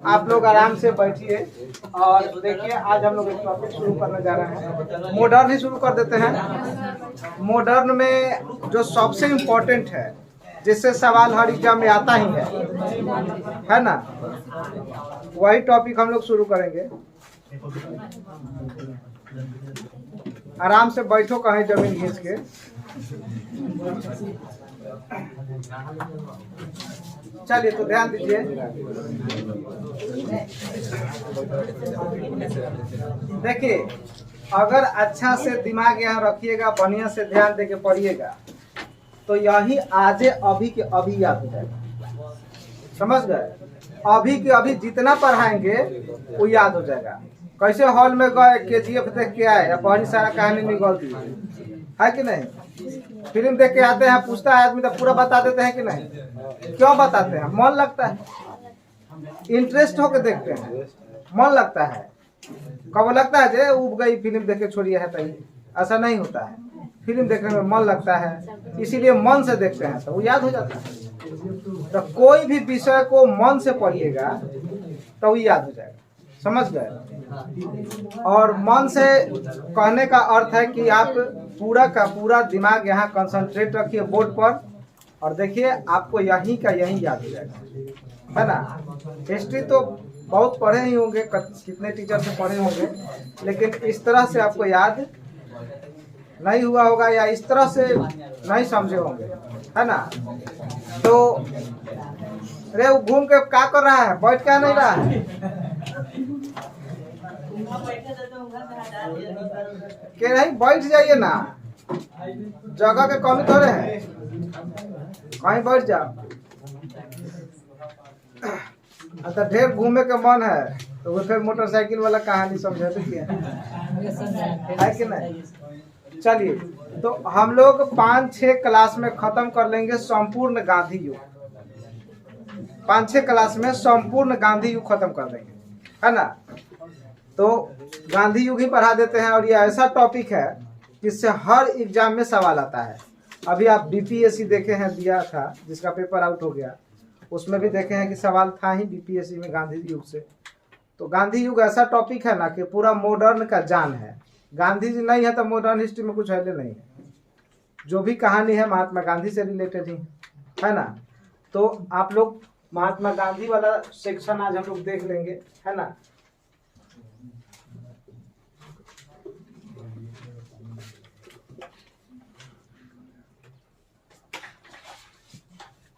आप लोग आराम से बैठिए और देखिए, आज हम लोग एक टॉपिक शुरू करने जा रहे हैं। मॉडर्न ही शुरू कर देते हैं। मॉडर्न में जो सबसे इम्पोर्टेंट है, जिससे सवाल हर एग्जाम में आता ही है ना, वही टॉपिक हम लोग शुरू करेंगे। आराम से बैठो, कहीं जमीन घिस के। चलिए, तो ध्यान दीजिए। देखिए, अगर अच्छा से दिमाग यहाँ रखिएगा, बढ़िया से ध्यान देके पढ़िएगा, तो यही आजे अभी के अभी याद हो जाएगा। समझ गए? अभी के अभी जितना पढ़ाएंगे वो याद हो जाएगा। कैसे हॉल में गए, KGF देख के आए, बहुत सारा कहानी निकल दी है कि नहीं? फिल्म देख के आते हैं, पूछता है आदमी तो पूरा बता देते हैं कि नहीं? क्यों बताते हैं? मन लगता है, इंटरेस्ट होकर देखते हैं, मन लगता है। कब लगता है जे उब गई फिल्म देख के छोड़िए है, तभी ऐसा नहीं होता है। फिल्म देखने में मन लगता है, इसीलिए मन से देखते हैं तो वो याद हो जाता है। तो कोई भी विषय को मन से पढ़िएगा तो वो याद हो जाएगा। समझ गए? और मन से कहने का अर्थ है कि आप पूरा का पूरा दिमाग यहाँ कंसंट्रेट रखिए बोर्ड पर, और देखिए आपको यहीं का यहीं याद हो जाएगा, है ना। हिस्ट्री तो बहुत पढ़े ही होंगे, कितने टीचर से पढ़े होंगे, लेकिन इस तरह से आपको याद नहीं हुआ होगा, या इस तरह से नहीं समझे होंगे, है ना। तो अरे वो घूम के क्या कर रहा है, बैठ क्या नहीं रहा है कि नहीं? बैठ जाइए ना, जगह के कमी थोड़े है, कहीं बैठ जाओ। तो ढेर घूमे के मन है तो वो फिर मोटरसाइकिल वाला कहानी समझे तो क्या है कि नहीं? चलिए, तो हम लोग 5-6 क्लास में खत्म कर लेंगे संपूर्ण गांधी युग। 5-6 क्लास में संपूर्ण गांधी युग खत्म कर देंगे, है ना। तो गांधी युग ही पढ़ा देते हैं, और ये ऐसा टॉपिक है जिससे हर एग्जाम में सवाल आता है। अभी आप BPSC देखे हैं, दिया था, जिसका पेपर आउट हो गया, उसमें भी देखे हैं कि सवाल था ही BPSC में गांधी युग से। तो गांधी युग ऐसा टॉपिक है ना कि पूरा मॉडर्न का जान है। गांधी जी नहीं है तो मॉडर्न हिस्ट्री में कुछ है नहीं है। जो भी कहानी है महात्मा गांधी से रिलेटेड ही है ना। तो आप लोग महात्मा गांधी वाला सेक्शन आज हम लोग देख लेंगे, है ना।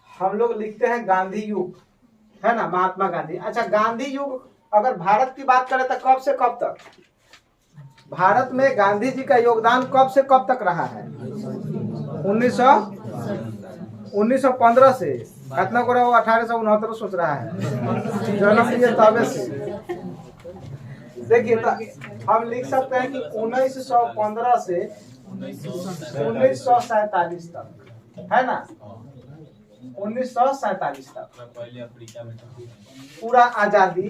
हम लोग लिखते हैं गांधी युग, है ना, महात्मा गांधी। अच्छा, गांधी युग अगर भारत की बात करें तो कब से कब तक भारत में गांधी जी का योगदान कब से कब तक रहा है? 1915 से कितना को रहा, 1869 सोच रहा है जन्म लिए तबे से। देखिए, तो हम लिख सकते हैं कि 1915 से 1947 तक, है ना। 1947 तक पूरा आजादी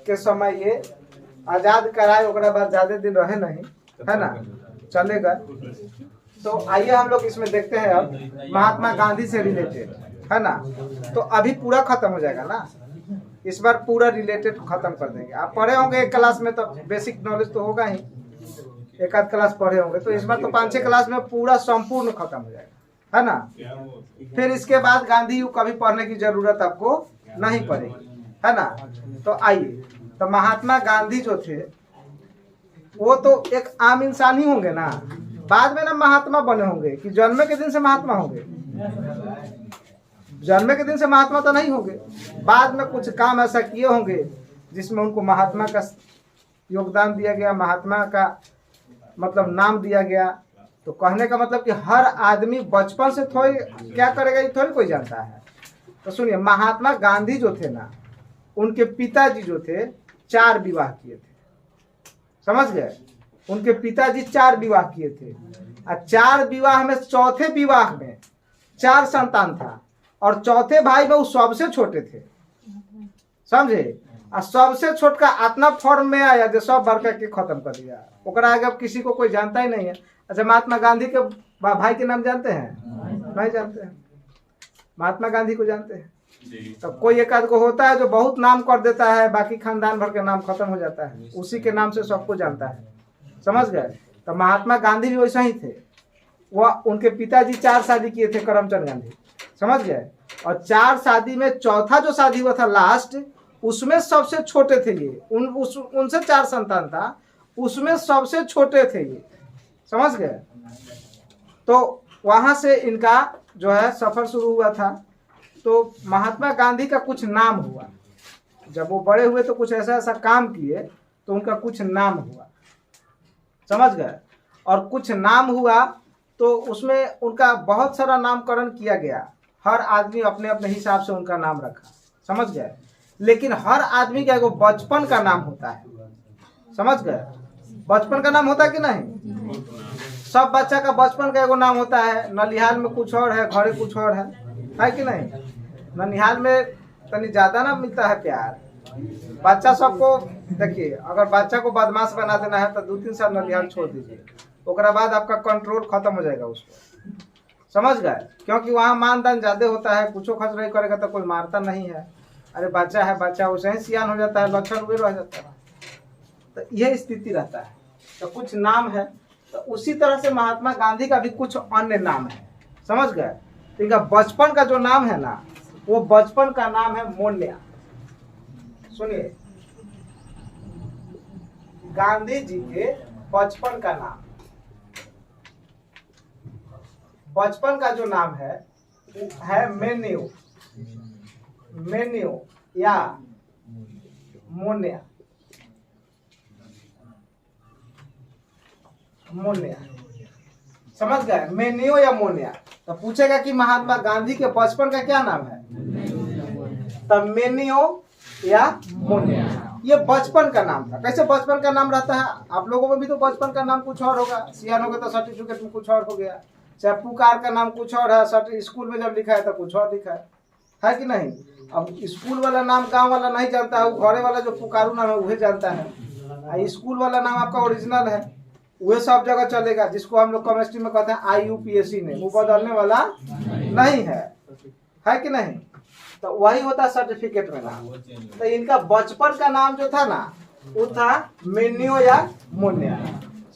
के समय ये आजाद कराए, ओकरा बाद ज्यादा दिन रहे नहीं, है ना, चलेगा। तो आइए हम लोग इसमें देखते हैं अब महात्मा गांधी से रिलेटेड, है ना। तो अभी पूरा खत्म हो जाएगा ना, इस बार पूरा रिलेटेड खत्म कर देंगे। आप पढ़े होंगे एक क्लास में, तो बेसिक नॉलेज तो होगा ही, एक आध क्लास पढ़े होंगे, तो इस बार तो 5-6 क्लास में पूरा संपूर्ण खत्म हो जाएगा, है ना। फिर इसके बाद गांधी युग कभी पढ़ने की जरूरत आपको नहीं पड़ेगी, है ना। तो आइए, तो महात्मा गांधी जो थे वो तो एक आम इंसान ही होंगे ना, बाद में ना महात्मा बने होंगे, कि जन्मे के दिन से महात्मा होंगे? जन्मे के दिन से महात्मा तो नहीं होंगे, बाद में कुछ काम ऐसा किए होंगे जिसमें उनको महात्मा का योगदान दिया गया, महात्मा का मतलब नाम दिया गया। तो कहने का मतलब कि हर आदमी बचपन से थोड़ी क्या करेगा ये थोड़ी कोई जानता है। तो सुनिए, महात्मा गांधी जो थे ना, उनके पिताजी जो थे 4 विवाह किए थे। समझ गए? उनके पिताजी 4 विवाह किए थे, और 4 विवाह में चौथे विवाह में 4 संतान था, और चौथे भाई में वो सबसे छोटे थे, समझे। और सबसे छोटका इतना फॉर्म में आया जो सब बड़का के खत्म कर दिया, ओकरा आगे अब किसी को कोई जानता ही नहीं है। अच्छा, महात्मा गांधी के भाई के नाम जानते हैं? नहीं जानते हैं। महात्मा गांधी को जानते हैं? तो कोई एक आध को होता है जो बहुत नाम कर देता है, बाकी खानदान भर के नाम खत्म हो जाता है, उसी के नाम से सबको जानता है। समझ गए? तो महात्मा गांधी भी वैसा ही थे। वह उनके पिताजी 4 शादी किए थे, करमचंद गांधी। समझ गए? और 4 शादी में चौथा जो शादी हुआ था लास्ट, उसमें सबसे छोटे थे ये। उनसे 4 संतान था, उसमें सबसे छोटे थे ये। समझ गए? तो वहां से इनका जो है सफर शुरू हुआ था। तो महात्मा गांधी का कुछ नाम हुआ। जब वो बड़े हुए तो कुछ ऐसा ऐसा काम किए तो उनका कुछ नाम हुआ। समझ गए? और कुछ नाम हुआ तो उसमें उनका बहुत सारा नामकरण किया गया। हर आदमी अपने अपने हिसाब से उनका नाम रखा। समझ गए? लेकिन हर आदमी का एगो बचपन का नाम होता है। समझ गए? बचपन का नाम होता है कि नहीं? सब बच्चा का बचपन का एगो नाम होता है। ननिहाल में कुछ और है, घरे कुछ और है कि नहीं? ननिहाल में तनी ज्यादा ना मिलता है प्यार। बच्चा सबको देखिए, अगर बच्चा को बदमाश बना देना है तो 2-3 साल ननिहाल छोड़ दीजिए, उसके बाद आपका कंट्रोल खत्म हो जाएगा उसको। समझ गए? क्योंकि वहाँ मानदान ज्यादा होता है, कुछ खर्च नहीं करेगा तो कोई मारता नहीं है। अरे बच्चा है, बच्चा उसे ही सियान हो जाता है, लक्षण हुए रह जाता है। तो यह स्थिति रहता है। तो कुछ नाम है, तो उसी तरह से महात्मा गांधी का भी कुछ अन्य नाम है। समझ गए? तो इनका बचपन का जो नाम है ना, वो बचपन का नाम है मोन्या। सुनिए, गांधी जी के बचपन का नाम, बचपन का जो नाम है मेन्यू, मेन्यू या मोन्या, मोन्या। समझ गए? मेन्यू या मोन्या। तो पूछेगा कि महात्मा गांधी के बचपन का क्या नाम है, तब मेन्यू या मोन्या, ये बचपन का नाम था। कैसे बचपन का नाम रहता है? आप लोगों में भी तो बचपन का नाम कुछ और होगा। सियान हो गए तो सर्टिफिकेट में कुछ और हो गया। चाहे पुकार का नाम कुछ और है, स्कूल में जब लिखा है तो कुछ और लिखा है कि नहीं? अब स्कूल वाला नाम गांव वाला नहीं जानता है, घरे वाला जो पुकारू नाम है वही जानता है। स्कूल वाला नाम आपका ओरिजिनल है, वह सब जगह चलेगा, जिसको हम लोग केमिस्ट्री में कहते हैं IUPAC में, वो बदलने वाला नहीं है कि नहीं? तो वही होता है सर्टिफिकेट में नाम। तो इनका बचपन का नाम जो था ना, वो था मेन्यू या मोन्या।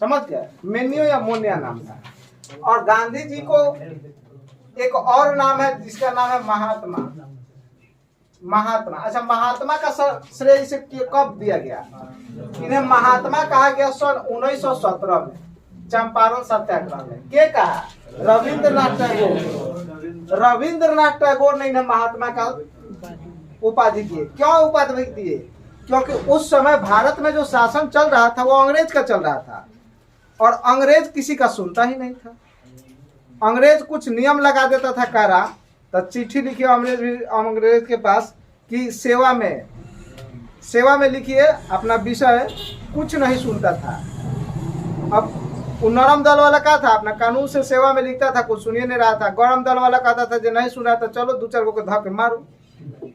समझ गए? मेन्यू या मोन्या नाम था। और गांधी जी को एक और नाम है जिसका नाम है महात्मा। महात्मा, अच्छा, महात्मा का श्रेय इसे कब दिया गया? इन्हें महात्मा कहा गया सन 1917 में, चंपारण सत्याग्रह में। के कहा? रविंद्रनाथ टैगोर। रविंद्रनाथ टैगोर ने इन्हें महात्मा का उपाधि दिए। क्यों उपाधि दिए? क्योंकि उस समय भारत में जो शासन चल रहा था वो अंग्रेज का चल रहा था, और अंग्रेज किसी का सुनता ही नहीं था। अंग्रेज कुछ नियम लगा देता था कारा, तो चिट्ठी लिखिए अंग्रेज के पास कि सेवा में लिखिए अपना विषय, कुछ नहीं सुनता था। अब नरम दल वाला क्या था, अपना कानून से सेवा में लिखता था, कुछ सुनिए नहीं रहा था। गरम दल वाला कहता था जो नहीं सुन रहा था चलो 2-4 गो के धा के मारो।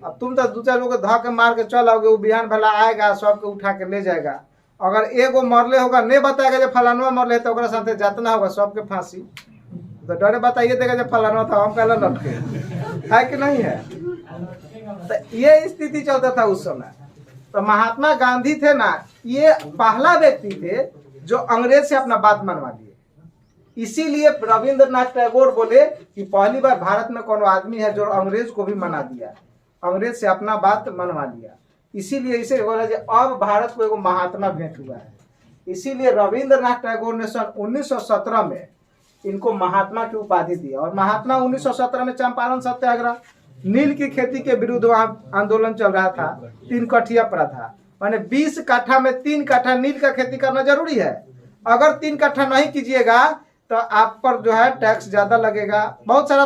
अब तुम तो 2-4 गो के धा के मार के चल आओगे, वो बिहान भला आएगा, सबके उठा के ले जाएगा। अगर एगो मरले होगा, नहीं बताएगा जो फलानवा मरले तो ओकरा साथे जातना होगा, सबके फांसी। तो डरे बताइए देगा जब फलाना था, हम पहले लटके, है कि नहीं है? तो ये स्थिति चलता था उस समय। तो महात्मा गांधी थे ना, ये पहला व्यक्ति थे जो अंग्रेज से अपना बात मनवा दिए। इसीलिए रविंद्रनाथ टैगोर बोले कि पहली बार भारत में कोनो आदमी है जो अंग्रेज को भी मना दिया, अंग्रेज से अपना बात मनवा दिया। इसीलिए इसे बोला कि अब भारत को एगो महात्मा भेंट हुआ है। इसीलिए रविंद्रनाथ टैगोर ने सन 1917 में इनको महात्मा की उपाधि दी। और महात्मा 1917 में चंपारण सत्याग्रह, नील की खेती के विरुद्ध आंदोलन चल रहा था, 3 कठिया पड़ा था। माने 20 कट्ठा में 3 कट्ठा नील का खेती करना जरूरी है। अगर 3 कट्ठा नहीं कीजिएगा तो आप पर जो है टैक्स ज्यादा लगेगा, बहुत सारा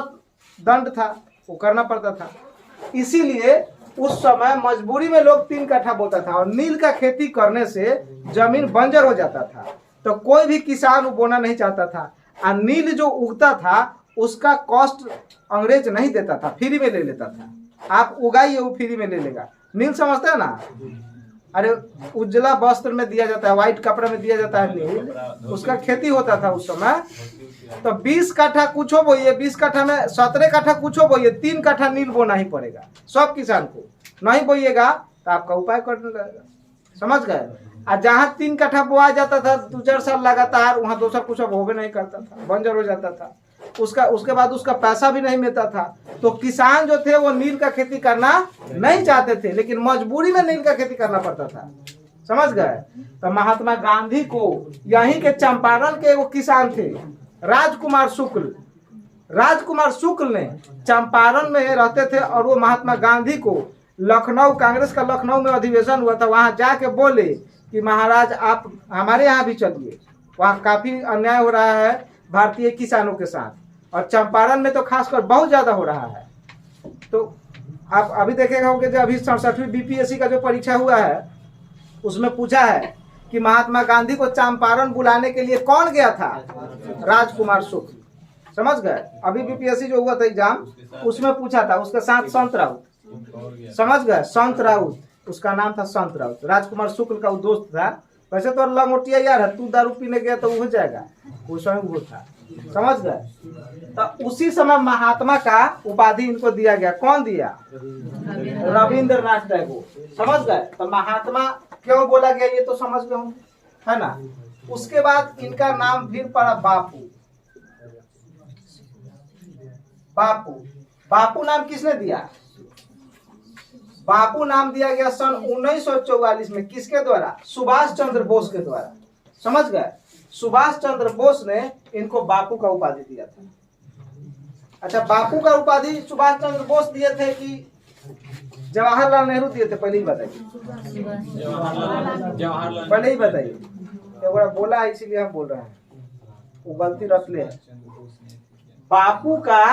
दंड था, वो करना पड़ता था। इसीलिए उस समय मजबूरी में लोग 3 कट्ठा बोता था, और नील का खेती करने से जमीन बंजर हो जाता था, तो कोई भी किसान वो बोना नहीं चाहता था। और नील जो उगता था उसका कॉस्ट अंग्रेज नहीं देता था, फ्री में ले लेता था। आप उगाइए वो फ्री में ले लेगा। नील समझते हैं ना? अरे उजला वस्त्र में दिया जाता है, व्हाइट कपड़ा में दिया जाता है नील, उसका खेती होता था उस समय। तो 20 कट्ठा कुछो बोइए, 20 कट्ठा में 17 कट्ठा कुछो बोइए, 3 कट्ठा नील बोना ही पड़ेगा सब किसान को। नहीं बोइएगा तो आपका उपाय करने लगेगा, समझ गए। और जहाँ 3 कट्ठा बोआ जाता था 2-4 साल लगातार, वहाँ दूसरा कुछ अब होबे नहीं करता था, बंजर हो जाता था उसके बाद उसका पैसा भी नहीं मिलता था। तो किसान जो थे वो नील का खेती करना नहीं चाहते थे, लेकिन मजबूरी में नील का खेती करना पड़ता था, समझ गए। तो महात्मा गांधी को यहीं के चंपारण के वो किसान थे राजकुमार शुक्ल, राजकुमार शुक्ल ने चंपारण में रहते थे, और वो महात्मा गांधी को लखनऊ, कांग्रेस का लखनऊ में अधिवेशन हुआ था, वहां जाके बोले कि महाराज आप हमारे यहाँ भी चलिए, वहाँ काफी अन्याय हो रहा है भारतीय किसानों के साथ, और चंपारण में तो खासकर बहुत ज्यादा हो रहा है। तो आप अभी देखेगा होंगे जो अभी 67वीं बीपीएससी का जो परीक्षा हुआ है उसमें पूछा है कि महात्मा गांधी को चंपारण बुलाने के लिए कौन गया था, राजकुमार शुक्ल, समझ गए। अभी बीपीएससी जो हुआ था एग्जाम उसमें पूछा था, उसके साथ संत राउत, समझ गए, संत राउत, उसका नाम था संत राउत, राजकुमार शुक्ल का वो दोस्त था। वैसे तो लंगोटिया यार है, तू दारू पीने गया तो हो जाएगा, वो स्वयं वो था, समझ गए। तो उसी समय महात्मा का उपाधि इनको दिया गया, कौन दिया, रविंद्रनाथ टैगोर, समझ गए। तो महात्मा क्यों बोला गया ये तो समझ गए होंगे, है ना। उसके बाद इनका नाम फिर पड़ा बापू, बापू, बापू नाम किसने दिया, बापू नाम दिया गया सन 1944 में, किसके द्वारा, सुभाष चंद्र बोस के द्वारा, समझ गए। सुभाष चंद्र बोस ने इनको बापू का उपाधि दिया था। अच्छा, बापू का उपाधि सुभाष चंद्र बोस दिए थे कि जवाहरलाल नेहरू दिए थे, पहले ही बताइए, पहले ही बताइए। बोला है इसीलिए हम बोल रहे हैं, वो गलती रख ले। बापू का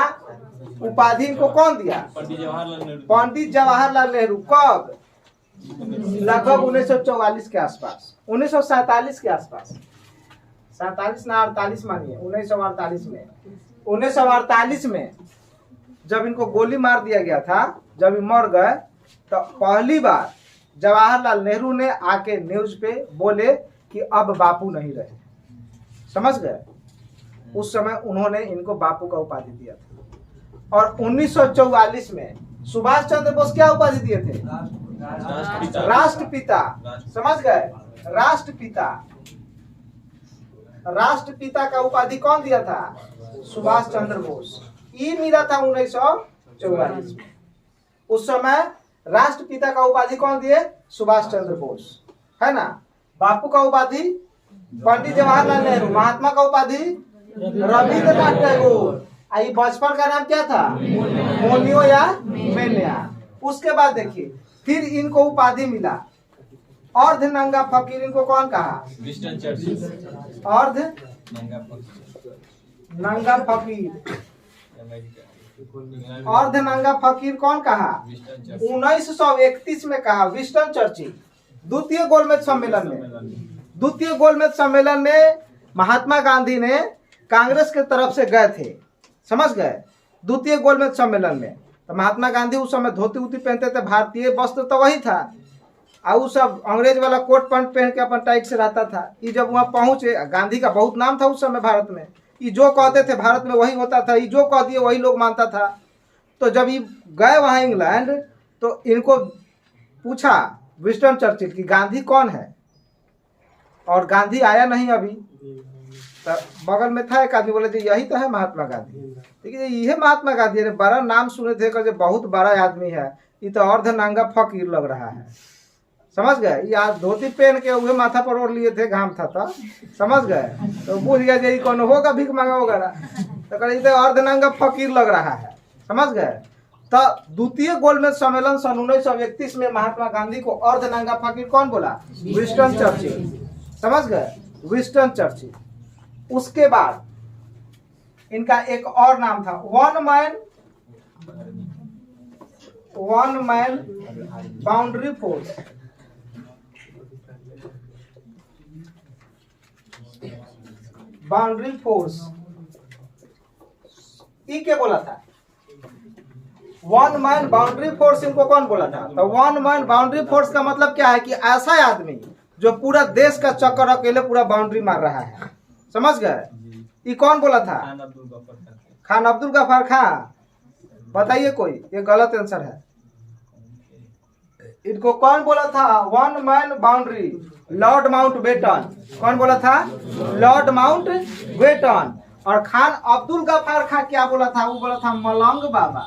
उपाधि इनको कौन दिया, पंडित जवाहरलाल नेहरू, कब, लगभग 1944 के आसपास, 1947 के आसपास, 47 ना 48 मानिए, 1948 में, 1948 में जब इनको गोली मार दिया गया था, जब ये मर गए, तो पहली बार जवाहरलाल नेहरू ने आके न्यूज पे बोले कि अब बापू नहीं रहे, समझ गए। उस समय उन्होंने इनको बापू का उपाधि दिया था। और 1944 में सुभाष चंद्र बोस क्या उपाधि दिए थे, राष्ट्रपिता, समझ गए, राष्ट्रपिता, राष्ट्रपिता का उपाधि कौन दिया था, सुभाष चंद्र बोस। ये मिला था 1944 में। उस समय राष्ट्रपिता का उपाधि कौन दिए, सुभाष चंद्र बोस, है ना। बापू का उपाधि पंडित जवाहरलाल नेहरू, महात्मा का उपाधि रविंद्रनाथ टैगोर। आई बचपन का नाम क्या था, मोनियो या मेनिया। उसके बाद देखिए फिर इनको उपाधि मिला अर्धनंगा फकीर, इनको कौन कहा, अर्ध नंगा फकीर, अर्धनंगा फकीर कौन कहा, 1931 में कहा विंस्टन चर्चिल, द्वितीय गोलमेज सम्मेलन में। द्वितीय गोलमेज सम्मेलन में महात्मा गांधी ने कांग्रेस के तरफ से गए थे, समझ गए, द्वितीय गोलमेज सम्मेलन में। तो महात्मा गांधी उस समय धोती उती पहनते थे, भारतीय वस्त्र तो वही था, और वो सब अंग्रेज वाला कोट पैंट पहन के अपन टाइट से रहता था। ये जब वहाँ पहुंचे, गांधी का बहुत नाम था उस समय भारत में, ये जो कहते थे भारत में वही होता था, ये जो कह दिए वही लोग मानता था। तो जब ये गए वहाँ इंग्लैंड, तो इनको पूछा विंस्टन चर्चिल कि गांधी कौन है, और गांधी आया नहीं अभी। तो बगल में था एक आदमी, बोले जी यही तो है महात्मा गांधी। ठीक है, ये महात्मा गांधी, अरे बड़ा नाम सुने थे कि बहुत बड़ा आदमी है, ये तो अर्धनंगा फकीर लग रहा है, समझ गए। यार धोती पहन के उहे माथा पर ओढ़ लिए थे, घाम था तो, समझ गए। तो बुझ गया जी कौन होगा भीख मांगा वगैरह, तो कहे तो अर्धनंगा फकीर लग रहा है, समझ गए। तो द्वितीय गोलमेज सम्मेलन सन 1931 में महात्मा गांधी को अर्धनंगा फकीर कौन बोला, विंस्टन चर्चिल, समझ गए, विंस्टन चर्चिल। उसके बाद इनका एक और नाम था one man boundary force. Boundary force ये क्या बोला था, वन मैन बाउंड्री फोर्स इनको कौन बोला था? तो वन मैन बाउंड्री फोर्स का मतलब क्या है कि ऐसा आदमी जो पूरा देश का चक्कर अकेले पूरा बाउंड्री मार रहा है, समझ गए? ये कौन बोला था? खान अब्दुल गफ्फार खान। बताइए कोई, ये गलत आंसर है। इनको कौन बोला था? One man boundary, Lord Mountbatten. कौन बोला था? Lord Mountbatten. और खान अब्दुल गफ्फार खान क्या बोला था? वो बोला था मलंग बाबा।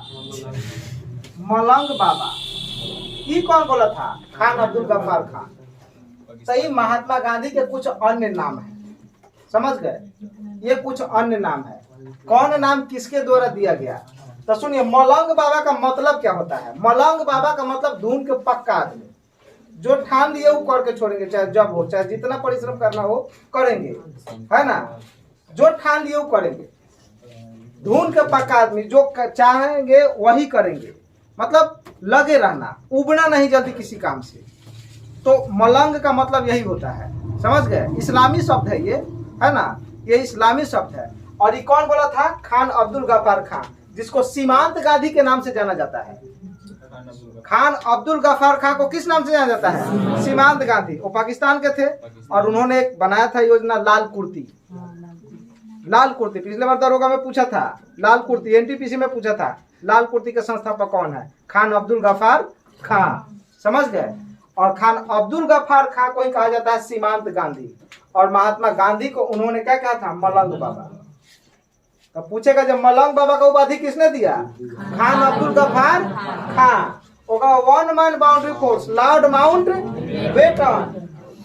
मलंग बाबा ये कौन बोला था? खान अब्दुल गफ्फार खान। सही। महात्मा गांधी के कुछ अन्य नाम है, समझ गए? ये कुछ अन्य नाम है। कौन नाम किसके द्वारा दिया गया? तो सुनिए, मलंग बाबा का मतलब क्या होता है? मलंग बाबा का मतलब धूम के पक्का आदमी, जो ठान लिए वो करके छोड़ेंगे, चाहे जब हो, चाहे जितना परिश्रम करना हो करेंगे, है ना? जो ठान लिए वो करेंगे, धून के पक्का आदमी, जो चाहेंगे वही करेंगे, मतलब लगे रहना, उबना नहीं जल्दी किसी काम से। तो मलंग का मतलब यही होता है, समझ गए? इस्लामी शब्द है ये, है ना? ये इस्लामी शब्द है। और ये कौन बोला था? खान अब्दुल गफ्फार खान, जिसको सीमांत गांधी के नाम से जाना जाता है। खान अब्दुल गफ्फार खान को किस नाम से जाना जाता है? सीमांत गांधी। वो पाकिस्तान के थे और उन्होंने एक बनाया था योजना लाल कुर्ती। लाल कुर्ती पिछले बार दरोगा में पूछा था, लाल कुर्ती एनटीपीसी में पूछा था, लाल कुर्ती के संस्थापक कौन है? खान अब्दुल गफ्फार खान, समझ गए? और खान अब्दुल गफ्फार खान को ही कहा जाता है सीमांत गांधी। और महात्मा गांधी को उन्होंने क्या कहा था? मलंग बाबा। तो पूछेगा जब मलंग बाबा का उपाधि किसने दिया? खान अब्दुल गफ्फार खान। होगा one man boundary force, Lord Mountbatten,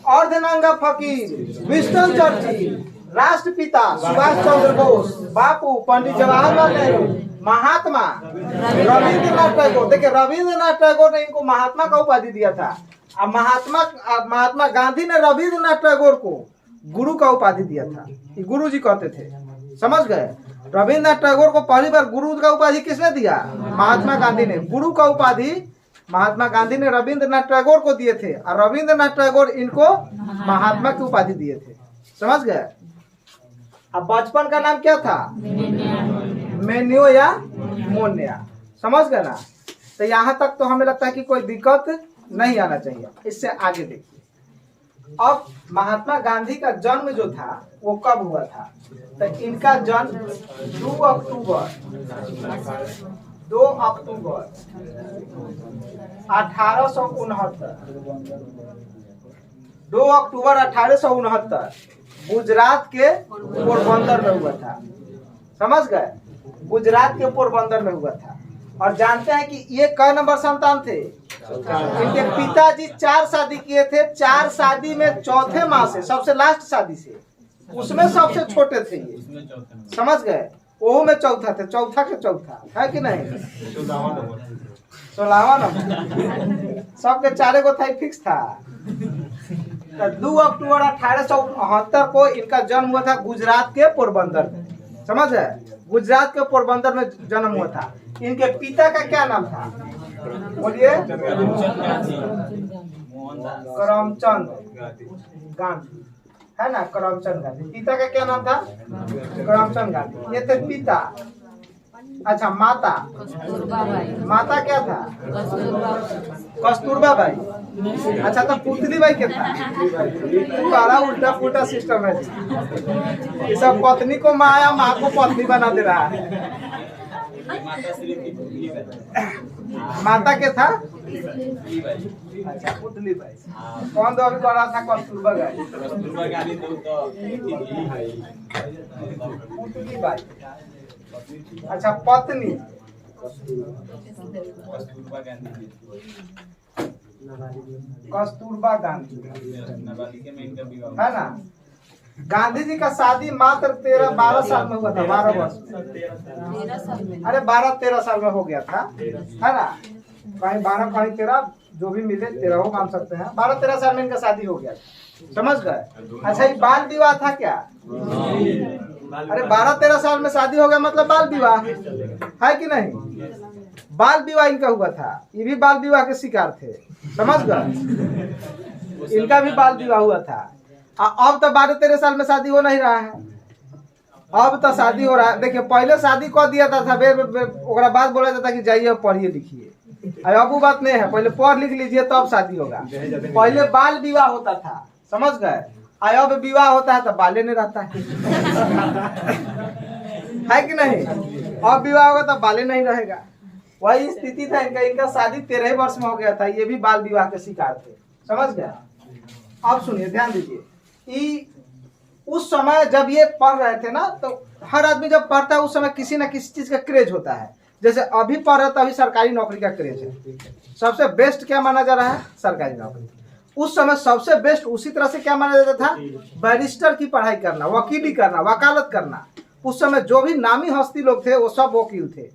अर्धनांगा फकीर विंस्टन चर्चिल, राष्ट्रपिता सुभाष चंद्र बोस, बापू पंडित जवाहरलाल नेहरू, महात्मा रविंद्रनाथ टैगोर। देखिए, रविंद्रनाथ टैगोर ने इनको महात्मा का उपाधि दिया था। अब महात्मा गांधी ने रविंद्रनाथ टैगोर को गुरु का उपाधि दिया था, गुरु जी कहते थे, समझ गए? रविंद्रनाथ टैगोर को पहली बार गुरु का उपाधि किसने दिया? महात्मा गांधी ने। गुरु का उपाधि महात्मा गांधी ने रविंद्रनाथ टैगोर को दिए थे और रविंद्रनाथ टैगोर इनको महात्मा की उपाधि दिए थे, समझ गए? अब बचपन का नाम क्या था? मेन्यो या मोन्या, समझ गए ना? तो यहाँ तक तो हमें लगता है कि कोई दिक्कत नहीं आना चाहिए। इससे आगे देखिए, अब महात्मा गांधी का जन्म जो था वो कब हुआ था? तो इनका जन्म 2 अक्टूबर 1869, 2 अक्टूबर 1869 गुजरात के पोरबंदर में हुआ था, समझ गए? गुजरात के पोरबंदर में हुआ था। और जानते हैं कि ये क नंबर संतान थे? इनके पिताजी 4 शादी किए थे। 4 शादी में चौथे माह से, सबसे लास्ट शादी से, उसमें सबसे छोटे थे ये, समझ गए? वो में चौथा थे, चौथा के चौथा, है कि नहीं? 16वां नंबर, सबके 4 को था, फिक्स था। तो 2 अक्टूबर 1869 को इनका जन्म हुआ था गुजरात के पोरबंदर में, समझ है? गुजरात के पोरबंदर में जन्म हुआ था। इनके पिता का क्या नाम था? बोलिए। करमचंद गांधी, है ना? करमचंद गांधी। पिता का क्या नाम था? करमचंद गांधी, ये थे पिता। अच्छा, माता? माता क्या था? कस्तूरबा बाई। अच्छा, तो पुतली बाई क्या था? बड़ा उल्टा पुल्टा सिस्टम है जी। ये सब पत्नी को माया, माँ को पत्नी बना दे रहा है। माता के था? अच्छा, पुतली बाई। कौन दो कर रहा था? कस्तूरबा गांधी। पुतली बाई। अच्छा, पत्नी कस्तूरबा गांधी, है ना? गांधी जी का शादी मात्र 12 साल में हुआ था, 12 वर्ष में। अरे 12-13 साल में हो गया था, है ना? कहीं 12 कहीं 13, जो भी मिले 13 हो मान सकते हैं। 12-13 साल में इनका शादी हो गया, समझ गए? अच्छा, ये बाल विवाह था क्या? अरे 12-13 साल में शादी हो गया मतलब बाल विवाह है कि नहीं? बाल विवाह इनका हुआ था। ये भी बाल विवाह के शिकार थे, समझ गए? इनका भी बाल विवाह हुआ था। अब तो 12-13 साल में शादी हो नहीं रहा है। अब तो शादी हो रहा है। देखिए पहले शादी कर दिया था ओकरा बाद बोला जाता कि जाइए अब पढ़िए लिखिए। अब वो बात नहीं है, पहले पढ़ लिख लीजिए तब शादी होगा। पहले बाल विवाह होता था, समझ गए। अब विवाह होता है तो बाले नहीं रहता है कि नहीं। अब विवाह होगा तो बाले नहीं रहेगा। वही स्थिति था इनका। इनका शादी 13 वर्ष में हो गया था, ये भी बाल विवाह के शिकार थे, समझ गए। अब सुनिए, ध्यान दीजिए। उस समय जब ये पढ़ रहे थे ना, तो हर आदमी जब पढ़ता है उस समय किसी ना किसी चीज का क्रेज होता है। जैसे अभी पढ़ रहे, तभी सरकारी नौकरी का क्रेज है। सबसे बेस्ट क्या माना जा रहा है? सरकारी नौकरी। उस समय सबसे बेस्ट उसी तरह से क्या माना जाता था? बैरिस्टर की पढ़ाई करना, वकीली करना, वकालत करना। उस समय जो भी नामी हस्ती लोग थे वो सब वकील थे,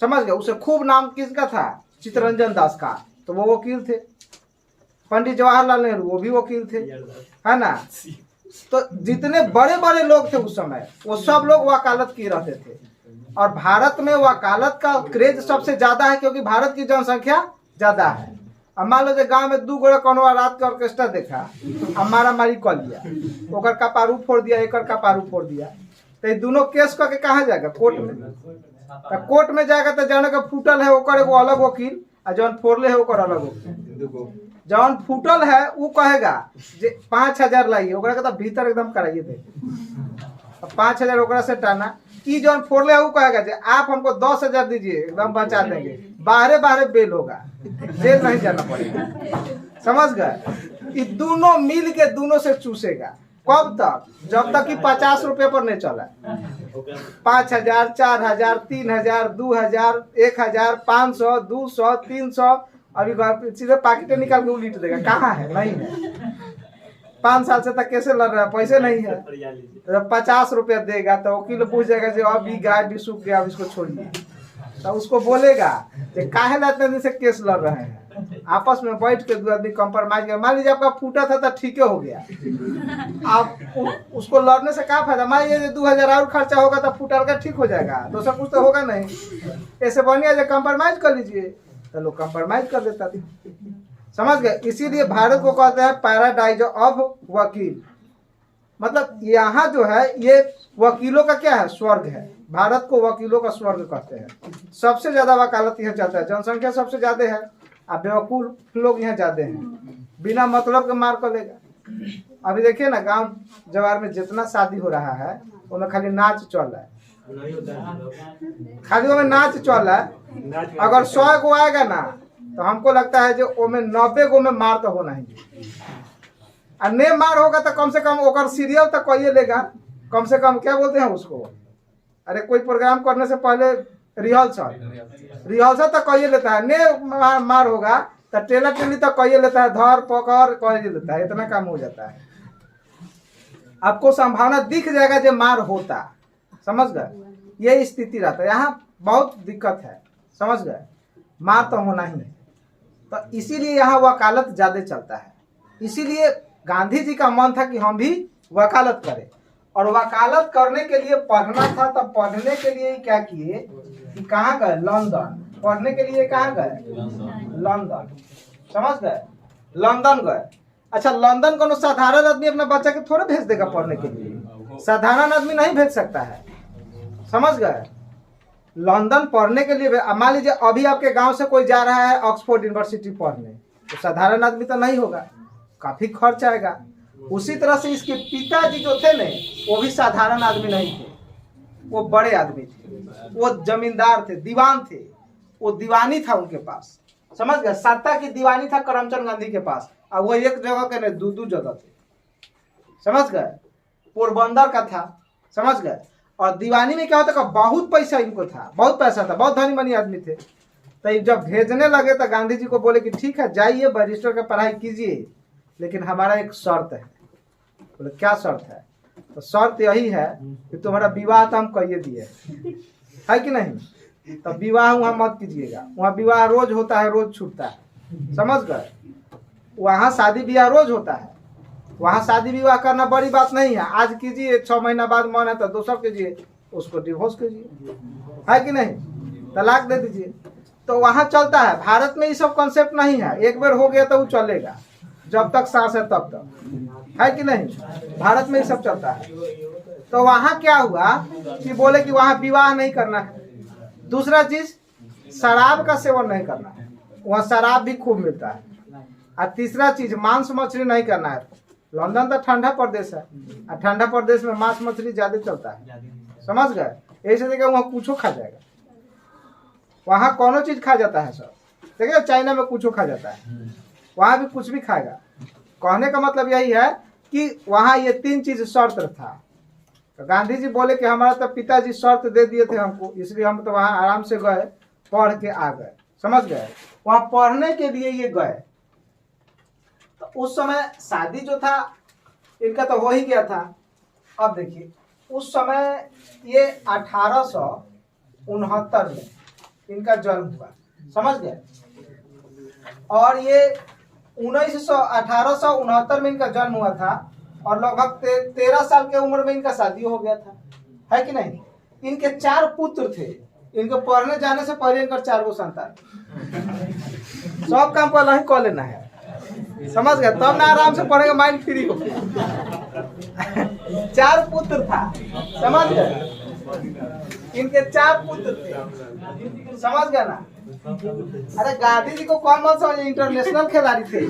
समझ गए। उसे खूब नाम किसका था? चित्तरंजन दास का, तो वो वकील थे। पंडित जवाहरलाल नेहरू वो भी वकील थे, है ना। तो जितने बड़े बड़े लोग थे उस समय वो सब लोग वकालत किए रहते थे। और भारत में वकालत का क्रेज सबसे ज्यादा है, क्योंकि भारत की जनसंख्या ज्यादा है। अब मान लो गांव में 2 गोरे कोनो रात का ऑर्केस्ट्रा देखा, अब मारा मारी कर लिया, ओकर कपारू फोड़ दिया, एकर कपारू फोड़ दिया, तो ये दोनों केस करके कहाँ जाएगा? कोर्ट में। तो कोर्ट में जाएगा तो जौन के फूटल है ओकर एगो अलग वकील, और जौन फोड़ले है ओकर अलग वकील। जौन फूटल है वो कहेगा जे 5000 लाइए, ओकरा के तो भीतर एकदम कराइए दे, 5000 ओकरा से टाना। की जौन फोड़ले है वो कहेगा जे आप हमको 10,000 दीजिए, एकदम बचा देंगे, बाहरे बेल होगा, जेल नहीं जाना पड़ेगा, समझ गए। ये दोनों मिल के दोनों से चूसेगा। कब तक? जब तक कि 50 रुपये पर नहीं चला। 5000, 4000, 3000, 2000, 1000, 500, 200, 300, अभी सीधे पैकेट निकाल के उलीट देगा। कहाँ है? नहीं है। 5 साल से तक कैसे लड़ रहा है? पैसे नहीं है। तो 50 रुपया देगा तो वकील पूछ जाएगा जो अभी गाय भी सूख गया, अब इसको छोड़िए। तो उसको बोलेगा कि काहे ना इतने दिन से केस लड़ रहे हैं। आपस में बैठ के 2 आदमी कंप्रोमाइज किया। मान लीजिए आपका फूटा था तो ठीक हो गया, आप उसको लड़ने से क्या फायदा? मान लीजिए 2000 और खर्चा होगा तो फूटा का ठीक हो जाएगा, दूसरा कुछ तो होगा नहीं। ऐसे बढ़िया जो कंप्रोमाइज कर लीजिए, तो लोग कंप्रोमाइज कर देता था, समझ गए। इसीलिए भारत को कहते हैं पैराडाइज ऑफ वकील। मतलब यहाँ जो है ये वकीलों का क्या है? स्वर्ग है। भारत को वकीलों का स्वर्ग कहते हैं। सबसे ज्यादा वकालत यहाँ चलता है, जनसंख्या सबसे ज्यादा है, अब बेवकूफ लोग यहाँ ज्यादा हैं, बिना मतलब के मार कर लेगा। अभी देखिए ना गांव जवार में जितना शादी हो रहा है उनमें खाली नाच चल रहा है, खाली उनमें नाच चल रहा है। अगर 100 गो आएगा ना तो हमको लगता है जो उनमें 90 गो में मार तो होना ही। और ने मार होगा तो कम से कम ओकर सीरियल तो कहिए लेगा, कम से कम क्या बोलते हैं उसको, अरे कोई प्रोग्राम करने से पहले रिहर्सल तो कहिए लेता है। ने मार होगा तो टेला टेली तो कहिए लेता है, धर पकड़ कहिए लेता है, इतना काम हो जाता है। आपको संभावना दिख जाएगा जो मार होता, समझ गए। ये स्थिति रहता है, यहाँ बहुत दिक्कत है, समझ गए। मार तो होना ही है, तो इसीलिए यहाँ वकालत ज्यादा चलता है। इसीलिए गांधी जी का मन था कि हम भी वकालत करें, और वकालत करने के लिए पढ़ना था। तब पढ़ने के लिए क्या किए कि कहाँ गए? लंदन। पढ़ने के लिए कहाँ गए? लंदन, समझ गए, लंदन गए। अच्छा, लंदन को साधारण आदमी अपना बच्चा के थोड़े भेज देगा पढ़ने के लिए, साधारण आदमी नहीं भेज सकता है, समझ गए। लंदन पढ़ने के लिए मान लीजिए अभी आपके गांव से कोई जा रहा है ऑक्सफोर्ड यूनिवर्सिटी पढ़ने, तो साधारण आदमी तो नहीं होगा, काफी खर्च आएगा। उसी तरह से इसके पिताजी जो थे ना वो भी साधारण आदमी नहीं थे, वो बड़े आदमी थे, वो जमींदार थे, दीवान थे, वो दीवानी था उनके पास, समझ गए। सत्ता की दीवानी था करमचंद गांधी के पास, और वो एक जगह के नहीं 2-2 जगह थे, समझ गए। पोरबंदर का था, समझ गए। और दीवानी में क्या होता था? बहुत पैसा इनको था, बहुत पैसा था, बहुत धनी मनी आदमी थे। तो जब भेजने लगे तो गांधी जी को बोले कि ठीक है जाइए बैरिस्टर का पढ़ाई कीजिए, लेकिन हमारा एक शर्त है। बोले क्या शर्त है? तो शर्त यही है कि तुम्हारा विवाह तो हम कहिए दिए है कि नहीं, तो विवाह वहाँ मत कीजिएगा। वहाँ विवाह रोज होता है, रोज छूटता है, समझ गए। वहाँ शादी ब्याह रोज होता है, वहाँ शादी विवाह करना बड़ी बात नहीं है। आज कीजिए, 6 महीना बाद मन है तो दूसरा कीजिए, उसको डिवोर्स कीजिए, है कि नहीं, तलाक दे दीजिए। तो वहाँ चलता है। भारत में ये सब कॉन्सेप्ट नहीं है, एक बार हो गया तो वो चलेगा, जब तक सांस है तब तक, है कि नहीं। भारत में ये सब चलता है। तो वहां क्या हुआ कि बोले कि वहां विवाह नहीं करना है। दूसरा चीज शराब का सेवन नहीं करना है, वहाँ शराब भी खूब मिलता है। और तीसरा चीज मांस मछली नहीं करना है। लंदन तो ठंडा प्रदेश है और ठंडा प्रदेश में मांस मछली ज्यादा चलता है, समझ गए। ऐसे देखिए वहाँ कुछ खा जाएगा, वहाँ कोनो चीज खा जाता है सब। देखिए चाइना में कुछ खा जाता है, वहाँ भी कुछ भी खाएगा। कहने का मतलब यही है कि वहाँ ये 3 चीज शर्त था। तो गांधी जी बोले कि हमारा तो पिताजी शर्त दे दिए थे हमको, इसलिए हम तो वहाँ आराम से गए, पढ़ के आ गए, समझ गए। वहाँ पढ़ने के लिए ये गए। तो उस समय शादी जो था इनका तो हो ही गया था। अब देखिए उस समय ये 1869 में इनका जन्म हुआ, समझ गए। और ये 1869 में इनका जन्म हुआ था और लगभग 13 साल के उम्र में इनका शादी हो गया था, है कि नहीं। इनके 4 पुत्र थे। इनको पढ़ने जाने से पहले इनका 4 गो संतान। सब काम पहले ही कर लेना है, समझ गए, तब ना आराम से पढ़ेगा, माइंड फ्री हो गया। 4 पुत्र था, समझ गए। इनके 4 पुत्र थे, समझ गए ना। अरे गांधी जी को कौन मत समझे, इंटरनेशनल खिलाड़ी थे,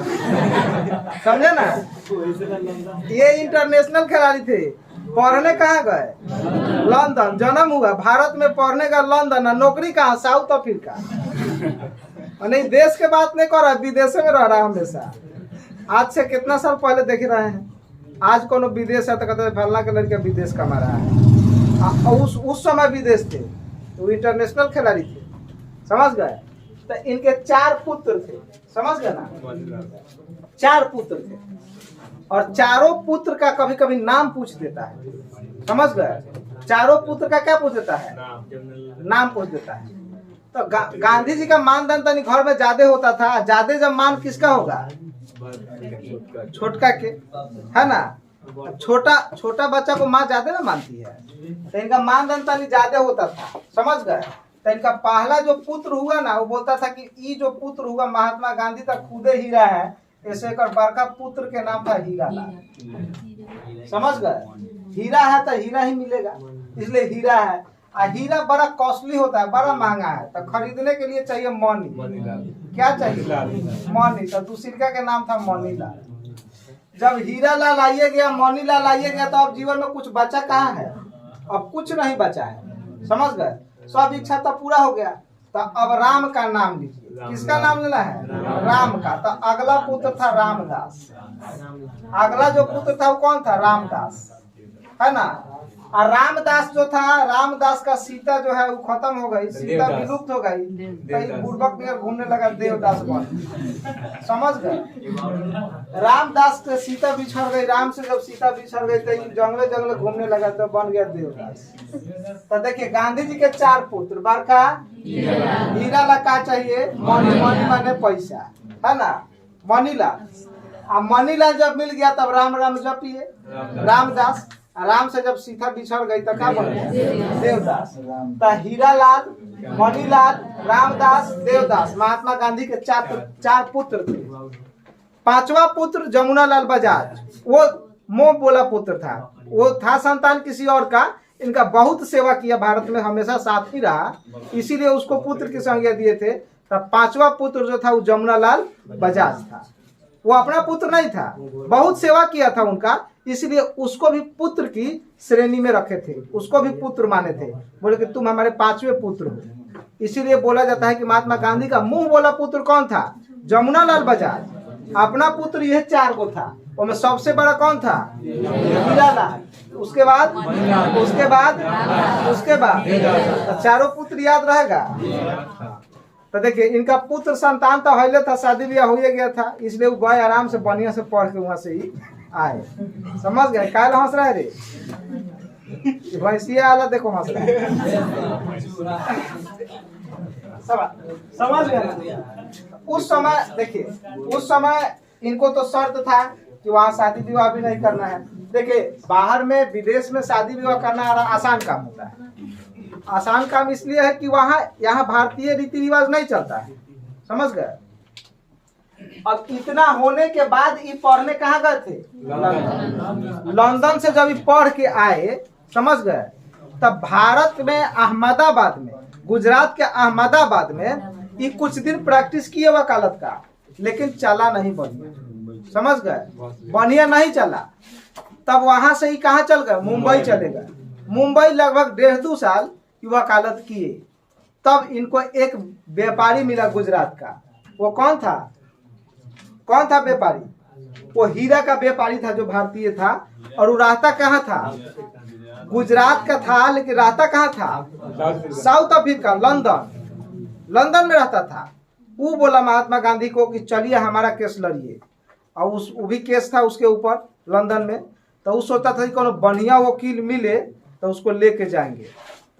समझे ना। ये इंटरनेशनल खिलाड़ी थे। पढ़ने कहाँ गए? लंदन। जन्म हुआ भारत में, पढ़ने का लंदन। नौकरी कहाँ? South Africa. नहीं देश के बात नहीं कर रहा, विदेशों में रह रहा है हमेशा। आज से कितना साल पहले देख रहे हैं, आज कोनो विदेश है तो कहते हैं फलना के लड़का विदेश कमा रहा है। उस समय विदेश थे, तो इंटरनेशनल खिलाड़ी थे, समझ गए। तो इनके 4 पुत्र थे, समझ गए ना। 4 पुत्र थे और चारों पुत्र का कभी कभी नाम पूछ देता है, समझ गए। चारों पुत्र का क्या पूछ देता है? नाम पूछ देता है। तो गांधी जी का मानदान तनी घर में ज्यादा होता था। ज्यादा जब मान किसका होगा? छोटका के, है ना। छोटा बच्चा को माँ ज्यादा ना मानती है, तो इनका मानदान तनी ज्यादा होता था, समझ गए। तो इनका पहला जो पुत्र हुआ ना, वो बोलता था कि ये जो पुत्र हुआ महात्मा गांधी तक खुदे हीरा है, ऐसे कर बड़का पुत्र के नाम था हीरा लाल, समझ गए। हीरा है तो हीरा ही मिलेगा, इसलिए हीरा है। और हीरा बड़ा कॉस्टली होता है, बड़ा महंगा है, तो खरीदने के लिए चाहिए मनी। क्या चाहिए? मनी। तो दूसरिका के नाम था मनीलाल। जब हीरा लाल आइए गया, मनीलाल आइए गया, तो अब जीवन में कुछ बचा कहाँ है? अब कुछ नहीं बचा है, समझ गए। सब इच्छा तो पूरा हो गया। तो अब राम का नाम लीजिए। किसका नाम लेना है? राम का। तो अगला पुत्र था रामदास। अगला जो पुत्र था वो कौन था? रामदास, है ना। और रामदास जो था, रामदास का सीता जो है वो खत्म हो गई, सीता विलुप्त हो गई। कहीं बुर्बक में घूमने लगा, देवदास बन, समझ गए। रामदास से सीता बिछड़ गई। राम से जब सीता बिछड़ गई तो जंगले जंगले घूमने लगा, तो बन गया देवदास। तो देखिए गांधी जी के 4 पुत्र। बड़का हीरा ला का चाहिए? मनी। मनी माने पैसा, है ना, मनीलाल। अब मनीलाल जब मिल गया तब राम राम जपिए, रामदास। राम से जब सीता बिछड़ गई तो क्या बन गया? देवदास। तो हीरा लाल, मनीलाल, रामदास, देवदास, महात्मा गांधी के 4 पुत्र थे। 5वां पुत्र जमुना लाल बजाज, वो मोह बोला पुत्र था, वो था संतान किसी और का। इनका बहुत सेवा किया, भारत में हमेशा साथ ही रहा, इसीलिए उसको पुत्र की संज्ञा दिए थे। तो 5वां पुत्र जो था वो जमुना लाल बजाज था। वो अपना पुत्र नहीं था, बहुत सेवा किया था उनका, इसलिए उसको भी पुत्र की श्रेणी में रखे थे, उसको भी पुत्र माने थे। बोले कि तुम हमारे 5वें पुत्र हो। इसीलिए बोला जाता है कि महात्मा गांधी का मुंह बोला पुत्र कौन था? जमुना लाल बजाज। अपना पुत्र यह 4 गो था, उनमें सबसे बड़ा कौन था? हीरा लाल। उसके बाद तो चारों पुत्र याद रहेगा। तो देखिए इनका पुत्र संतान तो हौले था, शादी ब्याह हो गया था, इसलिए वो गए आराम से बढ़िया से पढ़ के वहां से ही आए, समझ गए। कायल हंस रहा है रे, भैंसिया वाला देखो हंस रहा है, समझ गए। उस समय देखिए, उस समय इनको तो शर्त था कि वहाँ शादी विवाह भी नहीं करना है। देखिए बाहर में, विदेश में शादी विवाह करना आसान काम होता है। आसान काम इसलिए है कि यहाँ भारतीय रीति रिवाज नहीं चलता है, समझ गए। अब इतना होने के बाद ये पढ़ने कहाँ गए थे? लंदन से जब ये पढ़ के आए समझ गए। तब भारत में अहमदाबाद में, गुजरात के अहमदाबाद में ये कुछ दिन प्रैक्टिस किए वकालत का, लेकिन चला नहीं बढ़िया, समझ गए, बढ़िया नहीं चला। तब वहां से ही कहाँ चल गए, मुंबई चले गए। मुंबई लगभग 1.5-2 साल वकालत किए। तब इनको एक व्यापारी मिला गुजरात का। वो कौन था, कौन था व्यापारी? वो हीरा का व्यापारी था जो भारतीय था, और वो रहता कहाँ था, गुजरात का था, लेकिन रहता कहाँ था, साउथ अफ्रीका, लंदन में रहता था। वो बोला महात्मा गांधी को कि चलिए हमारा केस लड़िए, और वो भी केस था उसके ऊपर लंदन में। तो वो सोचता था कि कोनो बढ़िया वकील मिले तो उसको लेके जाएंगे।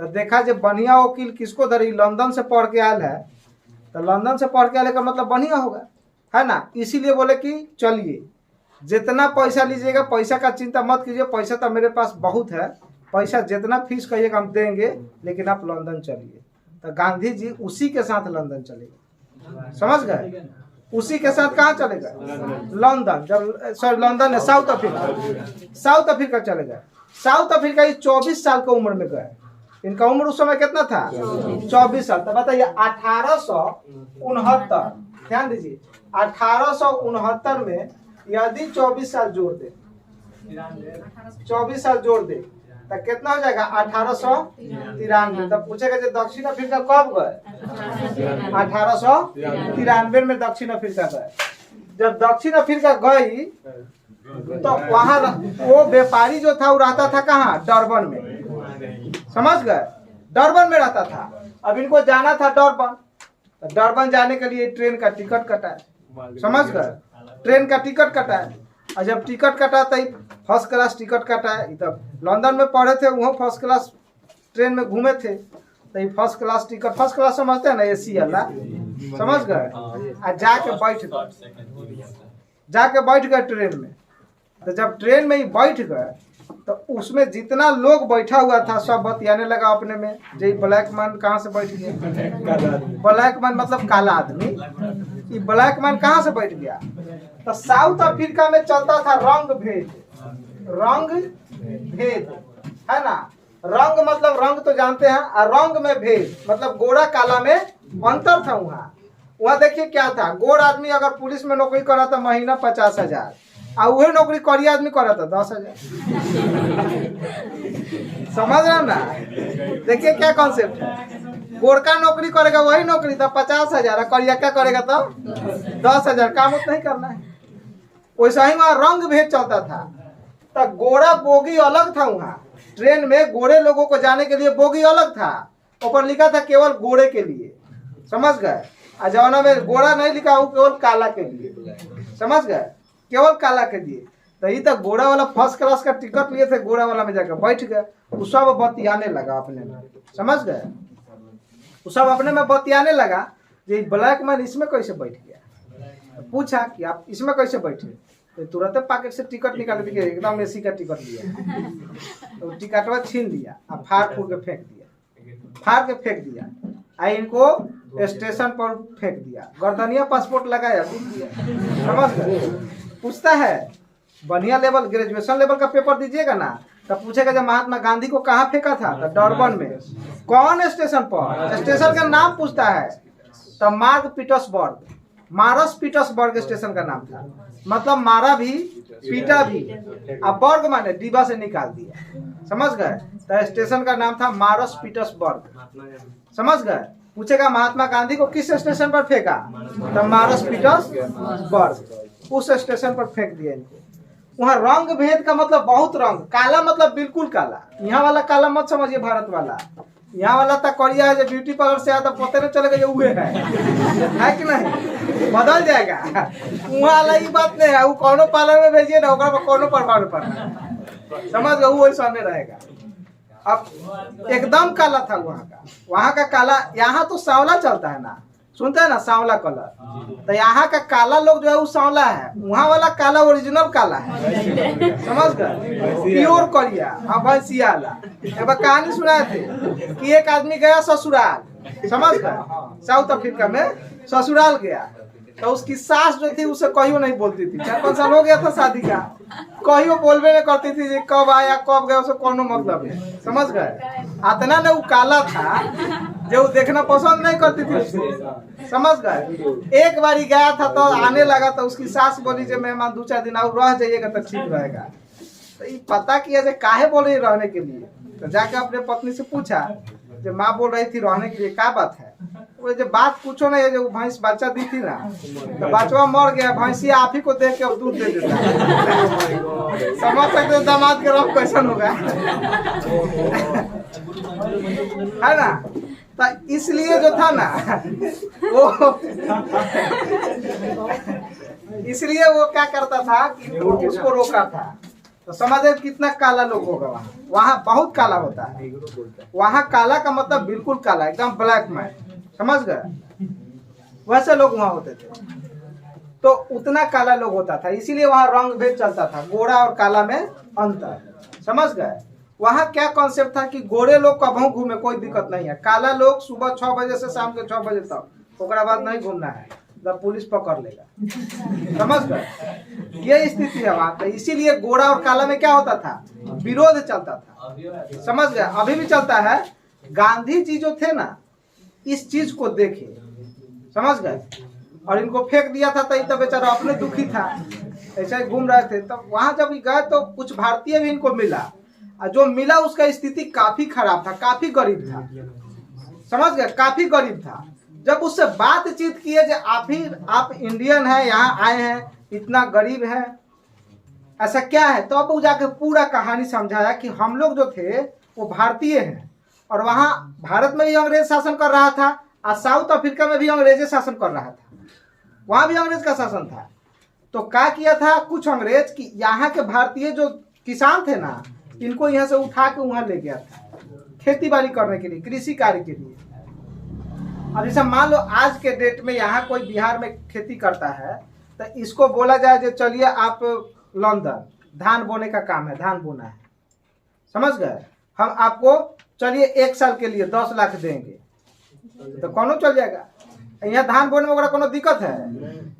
तो देखा जब बढ़िया वकील किसको धरी, लंदन से पढ़ के आयल है, तो लंदन से पढ़ के आने का मतलब बढ़िया होगा, है ना। इसीलिए बोले कि चलिए जितना पैसा लीजिएगा, पैसा का चिंता मत कीजिए, पैसा तो मेरे पास बहुत है, पैसा जितना फीस कहिएगा हम देंगे, लेकिन आप लंदन चलिए। तो गांधी जी उसी के साथ लंदन चले गए, समझ गए। उसी के साथ कहाँ चले गए, लंदन, जब सॉरी लंदन है, साउथ अफ्रीका चले गए। साउथ अफ्रीका ये 24 साल की उम्र में गए। इनका उम्र उस समय कितना था, 24 साल। तो बताइए 1869, ध्यान दीजिए, 1869 में यदि 24 साल जोड़ दे, 24 साल जोड़ दे तो कितना हो जाएगा, 1893। तब पूछेगा जो दक्षिण अफ्रीका कब गए, 1893 में दक्षिण अफ्रीका गए। जब दक्षिण अफ्रीका गई तो वहां वो व्यापारी जो था वो रहता था कहाँ, डरबन में, समझ गए, डरबन में रहता था। अब इनको जाना था डरबन, तो डरबन जाने के लिए ट्रेन का टिकट कटा, समझ गए, ट्रेन का टिकट कटा है। और जब टिकट कटा तो फर्स्ट क्लास टिकट कटा है। तब लंदन में पढ़े थे, वहाँ फर्स्ट क्लास ट्रेन में घूमे थे, तो ये first class ticket, first class समझते हैं ना, एसी वाला, समझ गए। और जाके बैठ गए ट्रेन में। तो जब ट्रेन में ही बैठ गए तो उसमें जितना लोग बैठा हुआ था सब बतियाने लगा अपने में, जे ब्लैक मैन कहाँ से बैठ गया, ब्लैक मैन मतलब काला आदमी, ये ब्लैक मैन कहाँ से बैठ गया। तो साउथ अफ्रीका में चलता था रंग भेद, है ना। रंग मतलब रंग तो जानते हैं, और रंग में भेद मतलब गोरा काला में अंतर था। वहाँ देखिए क्या था, गोर आदमी अगर पुलिस में नौकरी करा था महीना 50,000, और वही नौकरी करिया आदमी करा था 10,000। समझ रहे ना, देखिए क्या कॉन्सेप्ट है। गोरका नौकरी करेगा वही नौकरी था 50,000, करिया क्या करेगा तो 10,000, काम उतना ही करना है। वैसा ही वहाँ रंग भेद चलता था। तो गोरा बोगी अलग था, वहाँ ट्रेन में गोरे लोगों को जाने के लिए बोगी अलग था, ऊपर लिखा था केवल गोरे के लिए, समझ गए। और जमाना में गोरा नहीं लिखा हो, केवल काला के लिए, समझ गए, केवल काला के लिए। तो ये तो गोरा वाला फर्स्ट क्लास का टिकट लिए थे, गोरा वाला में जाकर बैठ गए, वो सब बतियाने लगा अपने में, समझ गए, वो सब अपने में बतियाने लगा। ये ब्लैक मैन इसमें कैसे बैठ गया, पूछा कि आप इसमें कैसे बैठे, तो तुरंत पॉकेट से टिकट निकाल दिया, एकदम एसी का टिकट लिया, तो टिकटवा छीन लिया और फाड़ फूड़ के फेंक दिया, और इनको स्टेशन पर फेंक दिया, गर्दनिया पासपोर्ट लगाया, समझ गए। पूछता है बढ़िया लेवल ग्रेजुएशन लेवल का पेपर दीजिएगा ना, तब पूछेगा जब महात्मा गांधी को कहाँ फेंका था, तो डरबन में, कौन स्टेशन पर, स्टेशन का नाम पूछता है, तो मारस पीटर्सबर्ग स्टेशन का नाम था, मतलब मारा भी पीटा भी, अब बर्ग माने डिब्बा से निकाल दिया, समझ गए। तो स्टेशन का नाम था मारस पीटर्सबर्ग, समझ गए। पूछेगा महात्मा गांधी को किस स्टेशन पर फेंका, तो मारस पीटर्सबर्ग, उस स्टेशन पर फेंक दिया इनको। वहाँ रंग भेद का मतलब बहुत रंग, काला मतलब बिल्कुल काला, यहाँ वाला काला मत समझिए भारत वाला, यहाँ वाला तक करिया है जो ब्यूटी पार्लर से आता पता नहीं चलेगा जो हुए है कि नहीं, बदल जाएगा। वहाँ वाला ये बात नहीं है, वो कौनो पार्लर में भेजिए ना, कौनो परमाणु पर, समझ गए, वो वही सामने रहेगा। अब एकदम काला था वहाँ का काला। यहाँ तो सांवला चलता है ना, सुनते हैं ना, सांवला कलर, तो यहाँ का काला लोग जो है वो सांवला है, वहाँ वाला काला ओरिजिनल काला है, समझ गए, प्योर करिया। हाँ भैंसिया वाला एक बार कहानी सुनाए थे कि एक आदमी गया ससुराल, समझ गए, साउथ अफ्रीका में ससुराल गया, तो उसकी सास जो थी उसे कहियो नहीं बोलती थी। 4-5 साल हो गया था शादी का, कहियो बोलबे नहीं करती थी जी कब आया कब गया, उसे कोनो मतलब नहीं। समझ गए? इतना ना वो काला था जो देखना पसंद नहीं करती थी उसको। समझ गए? एक बार गया था तो आने लगा तो उसकी सास बोली जो मेहमान 2-4 दिन और रह जाइएगा तो ठीक रहेगा। तो ये पता किया जे काहे बोल रही रहने के लिए, तो जाके अपने पत्नी से पूछा जो माँ बोल रही थी रहने के लिए, क्या बात है? वो जो बात पूछो ना, ये जो भैंस बच्चा दी थी ना, तो बचवा मर गया, भैंसी आप ही को देख के अब दूध दे देता। समझ सकते हो दामाद के रब कैसन होगा, है ना? तो इसलिए जो था ना वो इसलिए वो क्या करता था कि उसको रोका था। तो समझे कितना काला लोग होगा वहाँ। वहाँ बहुत काला होता है। वहाँ काला का मतलब बिल्कुल काला, एकदम ब्लैक मैन। समझ गए? वैसे लोग वहाँ होते थे। तो उतना काला लोग होता था, इसीलिए वहाँ रंग भेद चलता था, गोरा और काला में अंतर। समझ गए? वहाँ क्या कॉन्सेप्ट था कि गोरे लोग कभी घूमे कोई दिक्कत नहीं है, काला लोग सुबह 6 बजे से शाम के 6 बजे तक, उसके बाद नहीं घूमना है, जब पुलिस पकड़ लेगा। समझ गए? ये स्थिति है वहाँ। तो इसीलिए गोरा और काला में क्या होता था, विरोध चलता था। समझ गए? अभी भी चलता है। गांधी जी जो थे ना, इस चीज को देखे, समझ गए, और इनको फेंक दिया था तो बेचारा अपने दुखी था, ऐसे ही घूम रहे थे। तब वहां जब गए तो कुछ भारतीय भी इनको मिला, और जो मिला उसका स्थिति काफी खराब था, काफी गरीब था। समझ गए? काफी गरीब था। जब उससे बातचीत किए जो आप इंडियन हैं, यहाँ आए हैं, इतना गरीब है, ऐसा क्या है, तो अब वो जाके पूरा कहानी समझाया कि हम लोग जो थे वो भारतीय हैं, और वहाँ भारत में भी अंग्रेज शासन कर रहा था, और साउथ अफ्रीका में भी अंग्रेज शासन कर रहा था, वहाँ भी अंग्रेज का शासन था। तो क्या किया था कुछ अंग्रेज कि यहाँ के भारतीय जो किसान थे ना, इनको यहाँ से उठा के वहाँ ले गया था खेती बाड़ी करने के लिए, कृषि कार्य के लिए। अब जैसे मान लो आज के डेट में यहाँ कोई बिहार में खेती करता है, तो इसको बोला जाए जो चलिए आप लंदन, धान बोने का काम है, धान बोना है, समझ गए, हम आपको चलिए 1 साल के लिए 10 लाख देंगे, तो कौन चल जाएगा। यहाँ धान बोने में ओकरा कोनो दिक्कत है?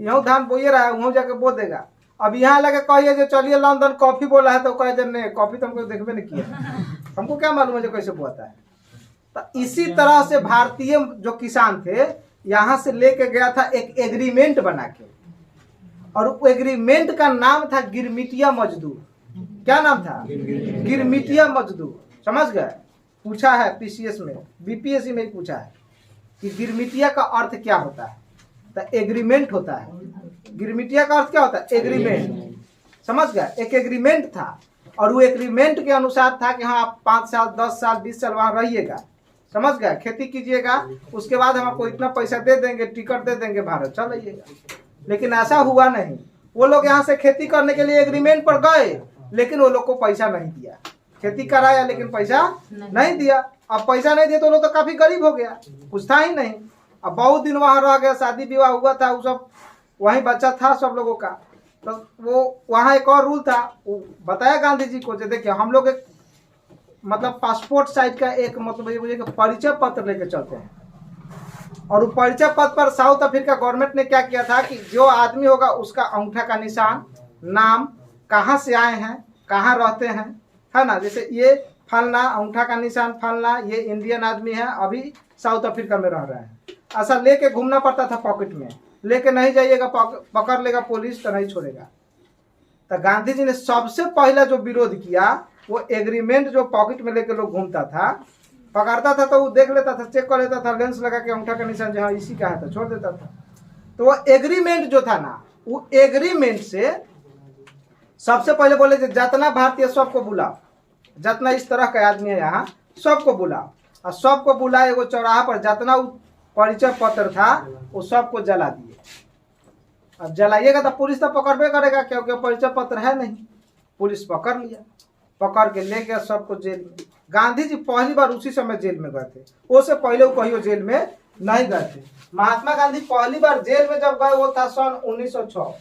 यहाँ धान बोइए रहा है, वहाँ जाके बो देगा। अब यहाँ लगे कहिए जो चलिए लंदन कॉफी बोला है, तो कहे जो नहीं, कॉफी तो हमको देखबे नहीं किया, हमको क्या मालूम है जो कैसे बोता है। तो इसी तरह से भारतीय जो किसान थे, यहाँ से लेके गया था एक एग्रीमेंट बना के, और वो एग्रीमेंट का नाम था गिरमिटिया मजदूर। क्या नाम था? गिरमिटिया मजदूर। समझ गए? पूछा है पीसीएस में, बीपीएससी में ही पूछा है कि गिरमिटिया का अर्थ क्या होता है, तो एग्रीमेंट होता है। गिरमिटिया का अर्थ क्या होता है? एग्रीमेंट। समझ गए? एक एग्रीमेंट था, और वो एग्रीमेंट के अनुसार था कि हाँ आप 5 साल 10 साल 20 साल वहाँ रहिएगा, समझ गए, खेती कीजिएगा, उसके बाद हम आपको इतना पैसा दे देंगे, टिकट दे देंगे, भारत चल आइएगा। लेकिन ऐसा हुआ नहीं। वो लोग यहाँ से खेती करने के लिए एग्रीमेंट पर गए, लेकिन वो लोग को पैसा नहीं दिया। खेती कराया लेकिन पैसा नहीं दिया। अब पैसा नहीं दिया तो लोग तो काफी गरीब हो गया, कुछ था ही नहीं। अब बहुत दिन वहां रह गया, शादी विवाह हुआ था, वो सब वहीं बच्चा था सब लोगों का। तो वो वहाँ एक और रूल था, वो बताया गांधी जी को, देखिए हम लोग एक मतलब पासपोर्ट साइज का एक मतलब परिचय पत्र लेके चलते हैं, और वो परिचय पत्र पर साउथ अफ्रीका गवर्नमेंट ने क्या किया था कि जो आदमी होगा उसका अंगूठा का निशान, नाम, कहाँ से आए हैं, कहाँ रहते हैं, है ना, जैसे ये फलना, अंगूठा का निशान फलना, ये इंडियन आदमी है, अभी साउथ अफ्रीका में रह रहे हैं, ऐसा लेके घूमना पड़ता था पॉकेट में। लेके नहीं जाइएगा, पकड़ लेगा पुलिस तो नहीं छोड़ेगा। तो गांधी जी ने सबसे पहला जो विरोध किया, वो एग्रीमेंट जो पॉकेट में लेके लोग घूमता था, पकड़ता था तो वो देख लेता था, चेक कर लेता था, लेंस लगा के अंगूठा का निशान जहाँ इसी का है तो छोड़ देता था। तो वो एग्रीमेंट जो था ना, वो एग्रीमेंट से सबसे पहले बोले जितना भारतीय सबको बुलाओ, जितना इस तरह का आदमी है यहाँ सबको बुलाओ, और सबको बुलाए वो चौराहा पर जितना परिचय पत्र था वो सबको जला दिए। अब जलाइएगा तो पुलिस तो पकड़बे करेगा, क्योंकि परिचय पत्र है नहीं। पुलिस पकड़ लिया, पकड़ के ले गया सबको जेल में। गांधी जी पहली बार उसी समय जेल में गए थे, उससे पहले वो कहियो जेल में नहीं गए थे। महात्मा गांधी पहली बार जेल में जब गए वो था सन 1906।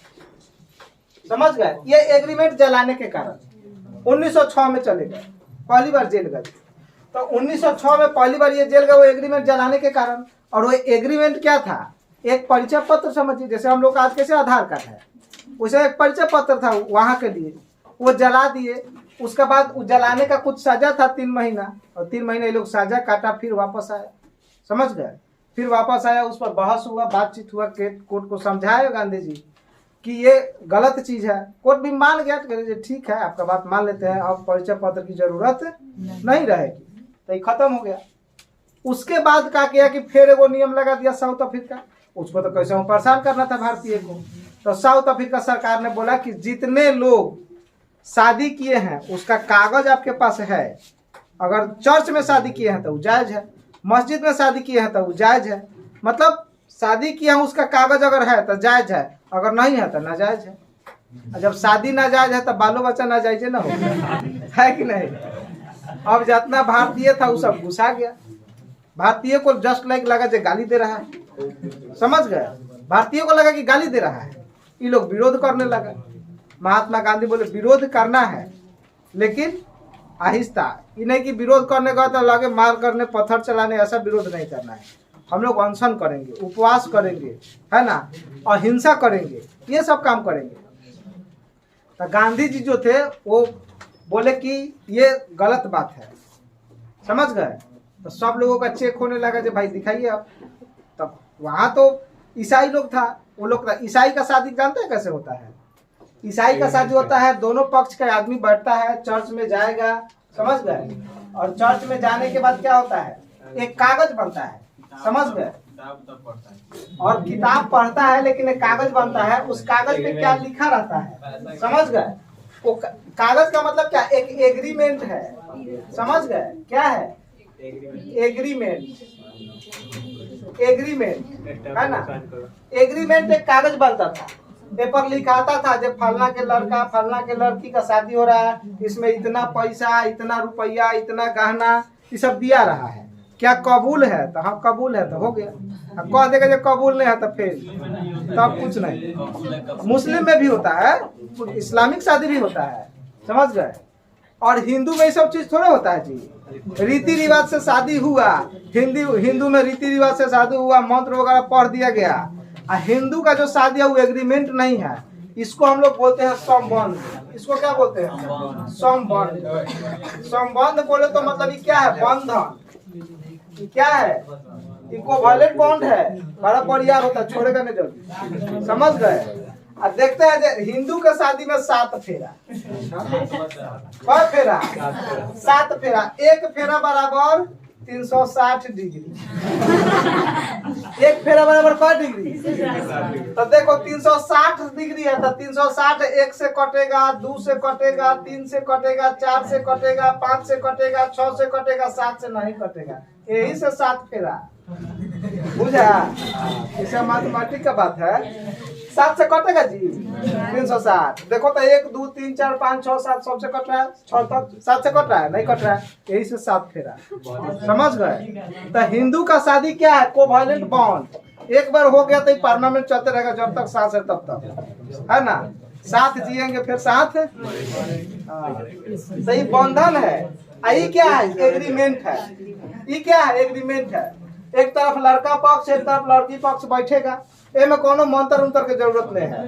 समझ गए? ये एग्रीमेंट जलाने के कारण 1906 में चले गए, पहली बार जेल गए। तो 1906 में पहली बार ये जेल गए वो एग्रीमेंट जलाने के कारण। और वो एग्रीमेंट क्या था एक परिचय पत्र समझिए, जैसे हम लोग का आज कैसे आधार कार्ड है, वैसे एक परिचय पत्र था वहाँ के लिए, वो जला दिए। उसके बाद जलाने का कुछ सजा था 3 महीना, और 3 महीने ये लोग सजा काटा, फिर वापस आया, समझ गए। फिर वापस आया, उस पर बहस हुआ, बातचीत हुआ, कोर्ट को समझाया गांधी जी कि ये गलत चीज है। कोर्ट भी मान गया, ठीक है आपका बात मान लेते हैं, अब परिचय पत्र की जरूरत नहीं रहेगी, तो ये खत्म हो गया। उसके बाद क्या किया कि फिर वो नियम लगा दिया साउथ अफ्रीका, उसको तो कैसे परेशान करना था भारतीय को। तो साउथ अफ्रीका सरकार ने बोला कि जितने लोग शादी किए हैं उसका कागज आपके पास है, अगर चर्च में शादी किए हैं तो वो जायज है, मस्जिद में शादी किए हैं तो वो जायज है, मतलब शादी किया है उसका कागज अगर है तो जायज है, अगर नहीं है तो नाजायज है। जब शादी नाजायज है तो बालो बच्चा नाजायज ना हो, है कि नहीं। अब जितना भारतीय था वो सब घुसा गया, भारतीय को जस्ट लाइक लगा जो गाली दे रहा है, समझ गए। भारतीय को लगा कि गाली दे रहा है, ये लोग विरोध करने लगा। महात्मा गांधी बोले विरोध करना है लेकिन आहिस्ता, ये नहीं कि विरोध करने का तो लगे मार करने पत्थर चलाने, ऐसा विरोध नहीं करना है। हम लोग अनशन करेंगे, उपवास करेंगे, है ना, अहिंसा करेंगे, ये सब काम करेंगे। तो गांधी जी जो थे वो बोले कि ये गलत बात है, समझ गए। तो सब लोगों का चेक होने लगा कि भाई दिखाइए आप। तब वहाँ तो ईसाई लोग था, वो लोग ईसाई का शादी जानते हैं कैसे होता है। ईसाई का शादी होता है, दोनों पक्ष का आदमी बैठता है, चर्च में जाएगा, समझ गए। और चर्च में जाने के बाद क्या होता है, एक कागज बनता है, समझ गए, और किताब पढ़ता है, लेकिन एक कागज बनता है, उस कागज पे क्या लिखा रहता है, समझ गए। वो कागज का मतलब क्या, एक एग्रीमेंट है, समझ गए। क्या है एग्रीमेंट, एग्रीमेंट है ना। एग्रीमेंट एक कागज बनता था, पेपर लिखाता था जब फलना के लड़का फलना के लड़की का शादी हो रहा है, इसमें इतना पैसा, इतना रुपया, इतना गहना, ये सब दिया रहा है, क्या कबूल है, तो हाँ कबूल है तो हो गया। कह देगा जब कबूल नहीं है तो फिर तब कुछ नहीं। मुस्लिम में भी होता है, इस्लामिक शादी भी होता है, समझ गए। और हिंदू में ये सब चीज थोड़ा होता है जी, रीति रिवाज से शादी हुआ, हिंदू में रीति रिवाज से शादी हुआ, मंत्र वगैरह पढ़ दिया गया। हिंदू का जो शादी है वो एग्रीमेंट नहीं है, इसको हम लोग बोलते हैं संबंध। इसको क्या बोलते हैं, संबंध। संबंध बोले तो मतलब ये क्या है, बंधन। ये क्या है, इक्विवेलेंट बॉन्ड है, बड़ा बढ़िया होता है, छोड़ेगा नहीं जल्दी, समझ गए। अब देखते हैं हिंदू के शादी में 7 फेरा, कौन फेरा, 7 फेरा, एक फेरा बराबर 360 डिग्री, एक फेरा बराबर कौन डिग्री, तो देखो 360 डिग्री है, तो 360 1 से कटेगा, 2 से कटेगा, 3 से कटेगा, 4 से कटेगा, 5 से कटेगा, 6 से कटेगा, 7 से नहीं कटेगा, यही से 7 फेरा, बुझा। इसे मैथमेटिक का बात है, 7 से कटेगा जी 360। देखो तो 1 2 3 4 5 6 7 सबसे कट रहा है, 6 तक 7 से कट रहा है, नहीं कट रहा है, यही से 7 फेरा, समझ गए। तो हिंदू का शादी क्या है, कोवैलेंट बॉन्ड, एक बार हो गया तो परमानेंट चलते रहेगा, जब तक सांस है तब तक, है ना, साथ जिएंगे फिर साथ। सही बंधन है। ये क्या है, एग्रीमेंट है। ये क्या है, एग्रीमेंट है। एक तरफ लड़का पक्ष, एक तरफ लड़की पक्ष बैठेगा, में कोनो मंत्र उंतर की जरूरत नहीं है।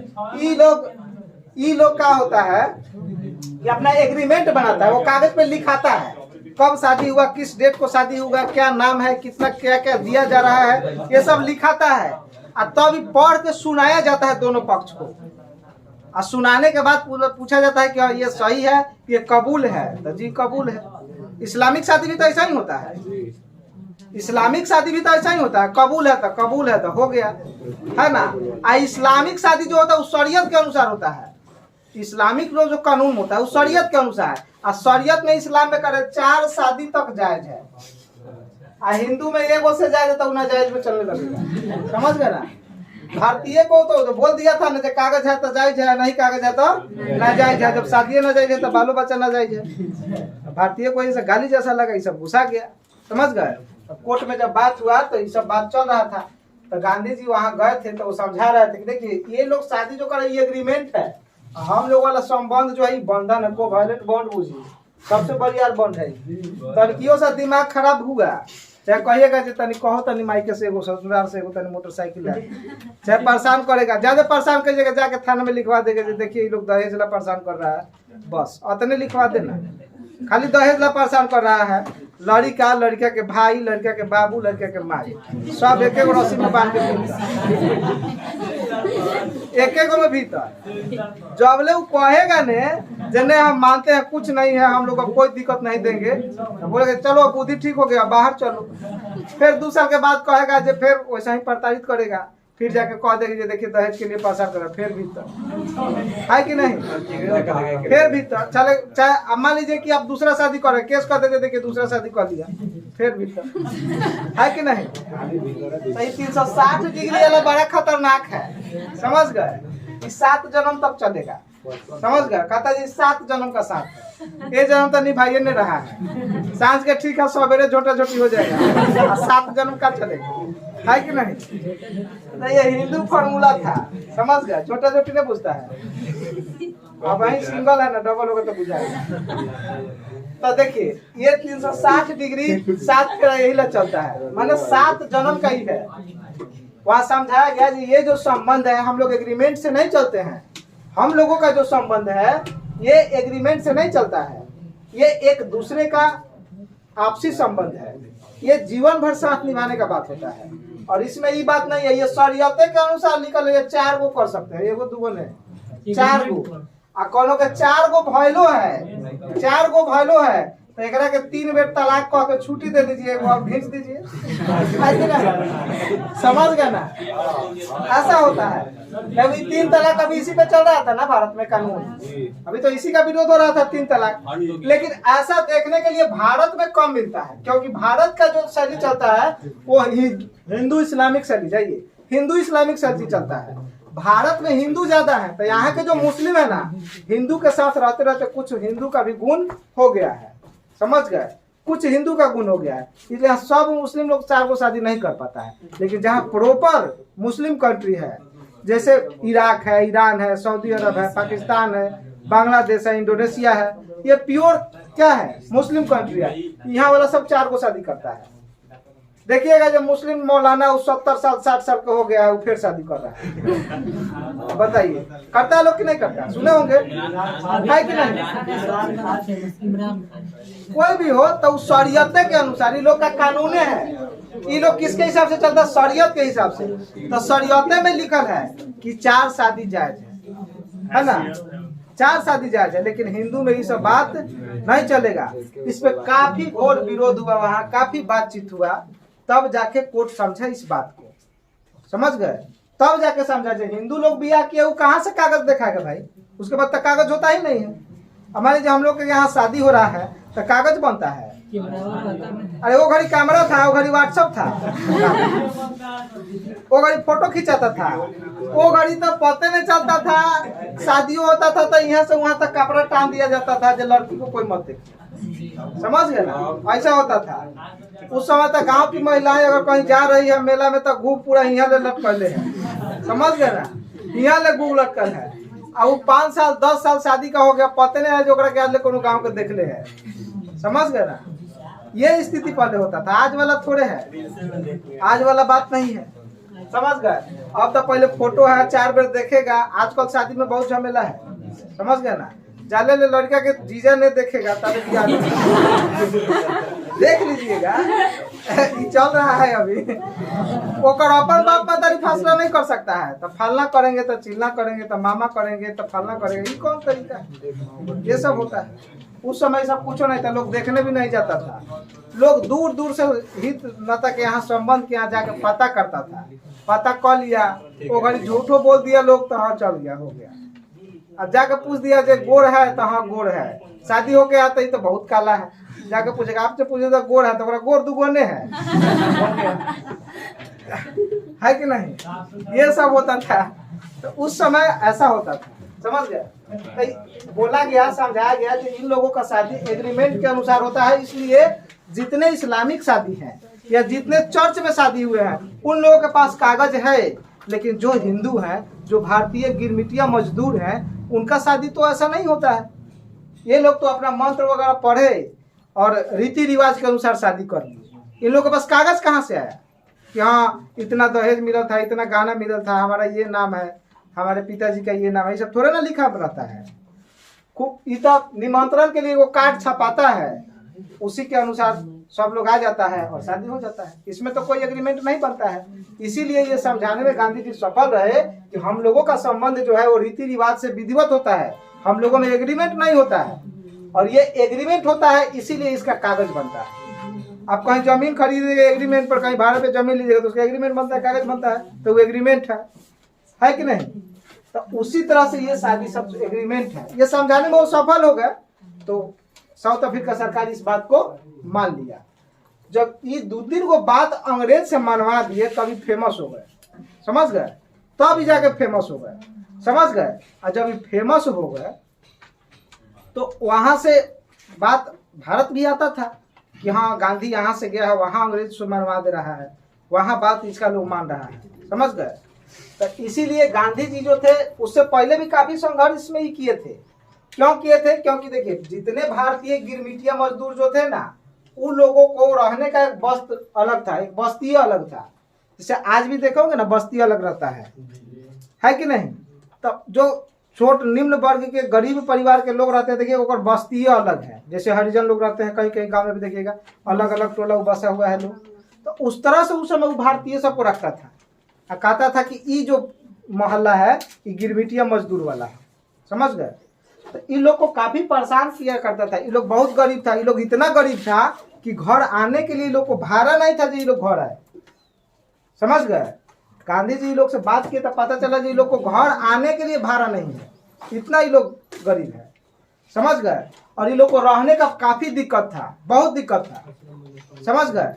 ई लोग क्या होता है कि अपना एग्रीमेंट बनाता है, वो कागज पे लिखाता है कब शादी हुआ, किस डेट को शादी हुआ, क्या नाम है, कितना क्या क्या दिया जा रहा है, ये सब लिखाता है। और तब पढ़ के सुनाया जाता है दोनों पक्ष को, और सुनाने के बाद पूछा जाता है कि ये सही है, ये कबूल है, तो जी कबूल है। इस्लामिक शादी भी तो ऐसा ही होता है, इस्लामिक शादी भी तो ऐसा ही होता है, कबूल है तो हो गया, है ना। इस्लामिक शादी जो होता है उस शरीयत के अनुसार होता है, इस्लामिक जो कानून होता है उस शरीयत के अनुसार, और शरीयत में इस्लाम में करे 4 शादी तक जायज है, और हिंदू में 1 से जायज है तो नाजायज में चलने लगेगा, समझ गए ना। भारतीय को तो बोल दिया था ना, कागज है तो जायज है, नहीं कागज है तो नाजायज है, जब शादी नाजायज है तो बालो बच्चा नाजायज है। भारतीय को ऐसा गाली जैसा लगा, ये सब घुसा गया, समझ गए। कोर्ट में जब बात हुआ तो ये सब बात चल रहा था, तो गांधी जी वहां गए थे, तो वो समझा रहे थे कि देखिए ये लोग शादी जो कर रहे ये एग्रीमेंट है, हम लोग वाला संबंध जो है बंधन है, कोवैलेंट बॉन्ड बुझिए, सबसे बढ़िया बॉन्ड है। लड़कियों से दिमाग खराब हुआ चाहे कहिएगा जो तनी कहो तनी माइके से एगो ससुराल से एगो तनी मोटरसाइकिल है, चाहे परेशान करेगा, ज्यादा परेशान करिएगा जाके थाने में लिखवा देगा जो देखिए ये लोग दहेज ला परेशान कर रहा है, बस उतने लिखवा देना। खाली दहेज ला परेशान कर रहा है, लड़का लड़का के भाई, लड़का के बाबू, लड़का के माई, सब एक एक रस्सी में बांध के एक एक में भीतर जबले वो कहेगा ने जने हम मानते हैं कुछ नहीं है, हम लोग को कोई दिक्कत नहीं देंगे, तो बोलेगा चलो बुद्धि ठीक हो गया बाहर चलो। फिर 2 साल के बाद कहेगा जो फिर वैसा ही प्रताड़ित करेगा, फिर जाके कह देगी देखिए दहेज के लिए परेशान कर, फिर भीतर है कि नहीं, फिर भीतर चले। चाहे मान लीजिए कि आप दूसरा शादी कर रहे, केस कर देते देखिए दूसरा शादी कर लिया, फिर भीतर है कि नहीं। तो ये 360 डिग्री वाला बड़ा खतरनाक है, समझ गए। 7 जन्म तक चलेगा, समझ गए। कहता जी 7 जन्म का साथ, ये जन्म तो निभाइए नहीं रहा है, सांझ के ठीक है सवेरे झोटा झोटी हो जाएगा, 7 जन्म का चलेगा है कि नहीं। तो ये हिंदू फॉर्मूला था, समझ गए। छोटा छोटी नहीं पूछता है, अब वही सिंगल है ना, डबल होगा तो बुझाएगा। तो देखिए ये 360 डिग्री 7 का यही ला चलता है, माने 7 जन्म का ही है। वहाँ समझाया गया जी ये जो संबंध है हम लोग एग्रीमेंट से नहीं चलते हैं, हम लोगों का जो संबंध है ये एग्रीमेंट से नहीं चलता है, ये एक दूसरे का आपसी संबंध है, ये जीवन भर साथ निभाने का बात होता है। और इसमें ये बात नहीं है ये शरीयत के अनुसार निकल रही है, 4 गो कर सकते हैं, एगो दूगो नहीं 4 गो, आ कोनो के 4 गो भइलो है, 4 गो भइलो है तो एकरा के 3 बेर तलाक कह के छुट्टी दे दीजिए, और भेज दीजिए, समझ गए ना। ऐसा होता है। अभी 3 तलाक अभी इसी पे चल रहा था ना भारत में कानून, अभी तो इसी का विरोध हो रहा था 3 तलाक। लेकिन ऐसा देखने के लिए भारत में कम मिलता है, क्योंकि भारत का जो शैली चलता है वो हिंदू इस्लामिक शैली, जाइए हिंदू इस्लामिक शैली चलता है। भारत में हिंदू ज्यादा है, तो यहाँ के जो मुस्लिम है ना, हिंदू के साथ रहते रहते कुछ हिंदू का भी गुण हो गया है, समझ गए, कुछ हिंदू का गुण हो गया है, इसलिए सब मुस्लिम लोग 4 गो शादी नहीं कर पाता है। लेकिन जहाँ प्रॉपर मुस्लिम कंट्री है, जैसे इराक है, ईरान है, सऊदी अरब है, पाकिस्तान है, बांग्लादेश है, इंडोनेशिया है, ये प्योर क्या है मुस्लिम कंट्री है, यहाँ वाला सब 4 गो शादी करता है। देखिएगा जब मुस्लिम मौलाना 70 साल 60 साल का हो गया है वो फिर शादी कर रहा है, बताइए करता है लोग कि नहीं करता, सुने होंगे है कि नहीं। कोई भी हो तो शरीयत के अनुसार, ये लोग का कानून है, ये लोग किसके हिसाब से चलता है, शरीयत के हिसाब से। तो शरीयत में लिखल है कि 4 शादी जायज है ना, 4 शादी जायज है। लेकिन हिंदू में ये सब बात नहीं चलेगा, इस पे काफी घोर विरोध हुआ, वहाँ काफी बातचीत हुआ, तब जाके कोर्ट समझा इस बात को, समझ गए, तब जाके समझा। जो हिंदू लोग बियाह किए वो कहाँ से कागज दिखाएगा भाई, उसके बाद तक कागज होता ही नहीं है। हमारे जो हम लोग के यहाँ शादी हो रहा है तो कागज बनता है, अरे वो घड़ी कैमरा था, वो घड़ी व्हाट्सएप था, वो घड़ी फोटो खिंचाता था, वो घड़ी तो पता नहीं चलता था, शादियों होता था तो यहाँ से वहां तक कपड़ा टांग दिया जाता था जो लड़की को कोई मत देखे, समझ गए ना, ऐसा होता था। उस समय तक गांव की महिलाएं अगर कहीं जा रही है मेला में तो घूम पूरा यहाँ ले लटकल है, समझ गए ना, यहाँ ले घूम लटकल है। और 5 साल 10 साल शादी का हो गया, पता नहीं है जो कोनो गाँव के देख ले है, समझ गए ना। ये स्थिति पहले होता था, आज वाला थोड़े है, आज वाला बात नहीं है, समझ गए। अब तो पहले फोटो है 4 बेर देखेगा, आजकल शादी में बहुत झमेला है, समझ गए ना। जाले ले लड़का के जीजा ने देखेगा तभी बियाह देख लीजिएगा, ये चल रहा है अभी। ओकर अपन बाप मतारी फैसला नहीं कर सकता है, तो फलना करेंगे तो चिल्ला करेंगे तो मामा करेंगे तो फलना करेंगे, ये कौन तरीका है, ये सब होता है। उस समय सब कुछ नहीं था, लोग देखने भी नहीं जाता था, लोग दूर दूर से हित नाता के यहाँ संबंध के यहाँ जाके पता करता था, पता कर लिया, वो घड़ी झूठो बोल दिया लोग तो हाँ चल गया, हो गया। अब जाके पूछ दिया जो गोर है तो हाँ गोर है, शादी हो गया तो ये तो बहुत काला है, जाके पूछेगा आपसे पूछे तो गोर है तो गोर दुगुने है है कि नहीं, ये सब होता था। तो उस समय ऐसा होता था, समझ गया। तो बोला गया, समझाया गया कि इन लोगों का शादी एग्रीमेंट के अनुसार होता है, इसलिए जितने इस्लामिक शादी हैं या जितने चर्च में शादी हुए हैं उन लोगों के पास कागज है। लेकिन जो हिंदू हैं, जो भारतीय गिरमिटिया मजदूर हैं, उनका शादी तो ऐसा नहीं होता है। ये लोग तो अपना मंत्र वगैरह पढ़े और रीति रिवाज के अनुसार शादी कर ली, इन लोगों के पास कागज कहाँ से आया कि हाँ इतना दहेज मिला था, इतना गाना मिला था, हमारा ये नाम है, हमारे पिताजी का ये नाम है, ये सब थोड़ा ना लिखा रहता है। निमंत्रण के लिए वो कार्ड छपाता है, उसी के अनुसार सब लोग आ जाता है और शादी हो जाता है। इसमें तो कोई एग्रीमेंट नहीं बनता है। इसीलिए ये समझाने में गांधी जी सफल रहे कि हम लोगों का संबंध जो है वो रीति रिवाज से विधिवत होता है, हम लोगों में एग्रीमेंट नहीं होता है। और ये एग्रीमेंट होता है इसीलिए इसका कागज बनता है। आप कहीं जमीन खरीदेंगे एग्रीमेंट पर, कहीं भाड़े पे जमीन लीजिएगा तो उसका एग्रीमेंट बनता है, कागज बनता है, तो वो एग्रीमेंट है कि नहीं। तो उसी तरह से ये शादी सब एग्रीमेंट है। ये समझाने में वो सफल हो गए तो साउथ अफ्रीका सरकार इस बात को मान लिया। जब ये 2 दिन को बात अंग्रेज से मनवा दिए तभी फेमस हो गए, समझ गए, तब जाके फेमस हो गए, समझ गए। और जब ये फेमस हो गए तो वहां से बात भारत भी आता था कि हाँ गांधी यहाँ से गया है, वहां अंग्रेज से मनवा दे रहा है, वहां बात इसका लोग मान रहा है, समझ गए। तो इसीलिए गांधी जी जो थे उससे पहले भी काफी संघर्ष में ही किए थे। क्यों किए थे? क्योंकि देखिए जितने भारतीय गिरमिटिया मजदूर जो थे ना, उन लोगों को रहने का एक बस्त अलग था, एक बस्ती अलग था। जैसे आज भी देखोगे ना बस्ती अलग रहता है कि नहीं। तब जो छोट निम्न वर्ग के गरीब परिवार के लोग रहते हैं, देखिए ओकर बस्ती अलग है। जैसे हरिजन लोग रहते हैं कहीं कहीं गांव में भी देखिएगा, अलग अलग टोला बसा हुआ है लोग। तो उस तरह से उस समय वो भारतीय सबको रखता था, कहता था कि ये जो मोहल्ला है ये गिरमिटिया मजदूर वाला है, समझ गए। तो इन लोग को काफी परेशान किया करता था। ये लोग बहुत गरीब था, ये लोग इतना गरीब था कि घर आने के लिए लोग को भाड़ा नहीं था, जो ये लोग घर आए, समझ गए। गांधी जी लोग से बात किए तो पता चला जी लोग को घर आने के लिए भाड़ा नहीं है, इतना ये लोग गरीब है, समझ गए। और ये लोग को रहने का काफी दिक्कत था, बहुत दिक्कत था, समझ गए।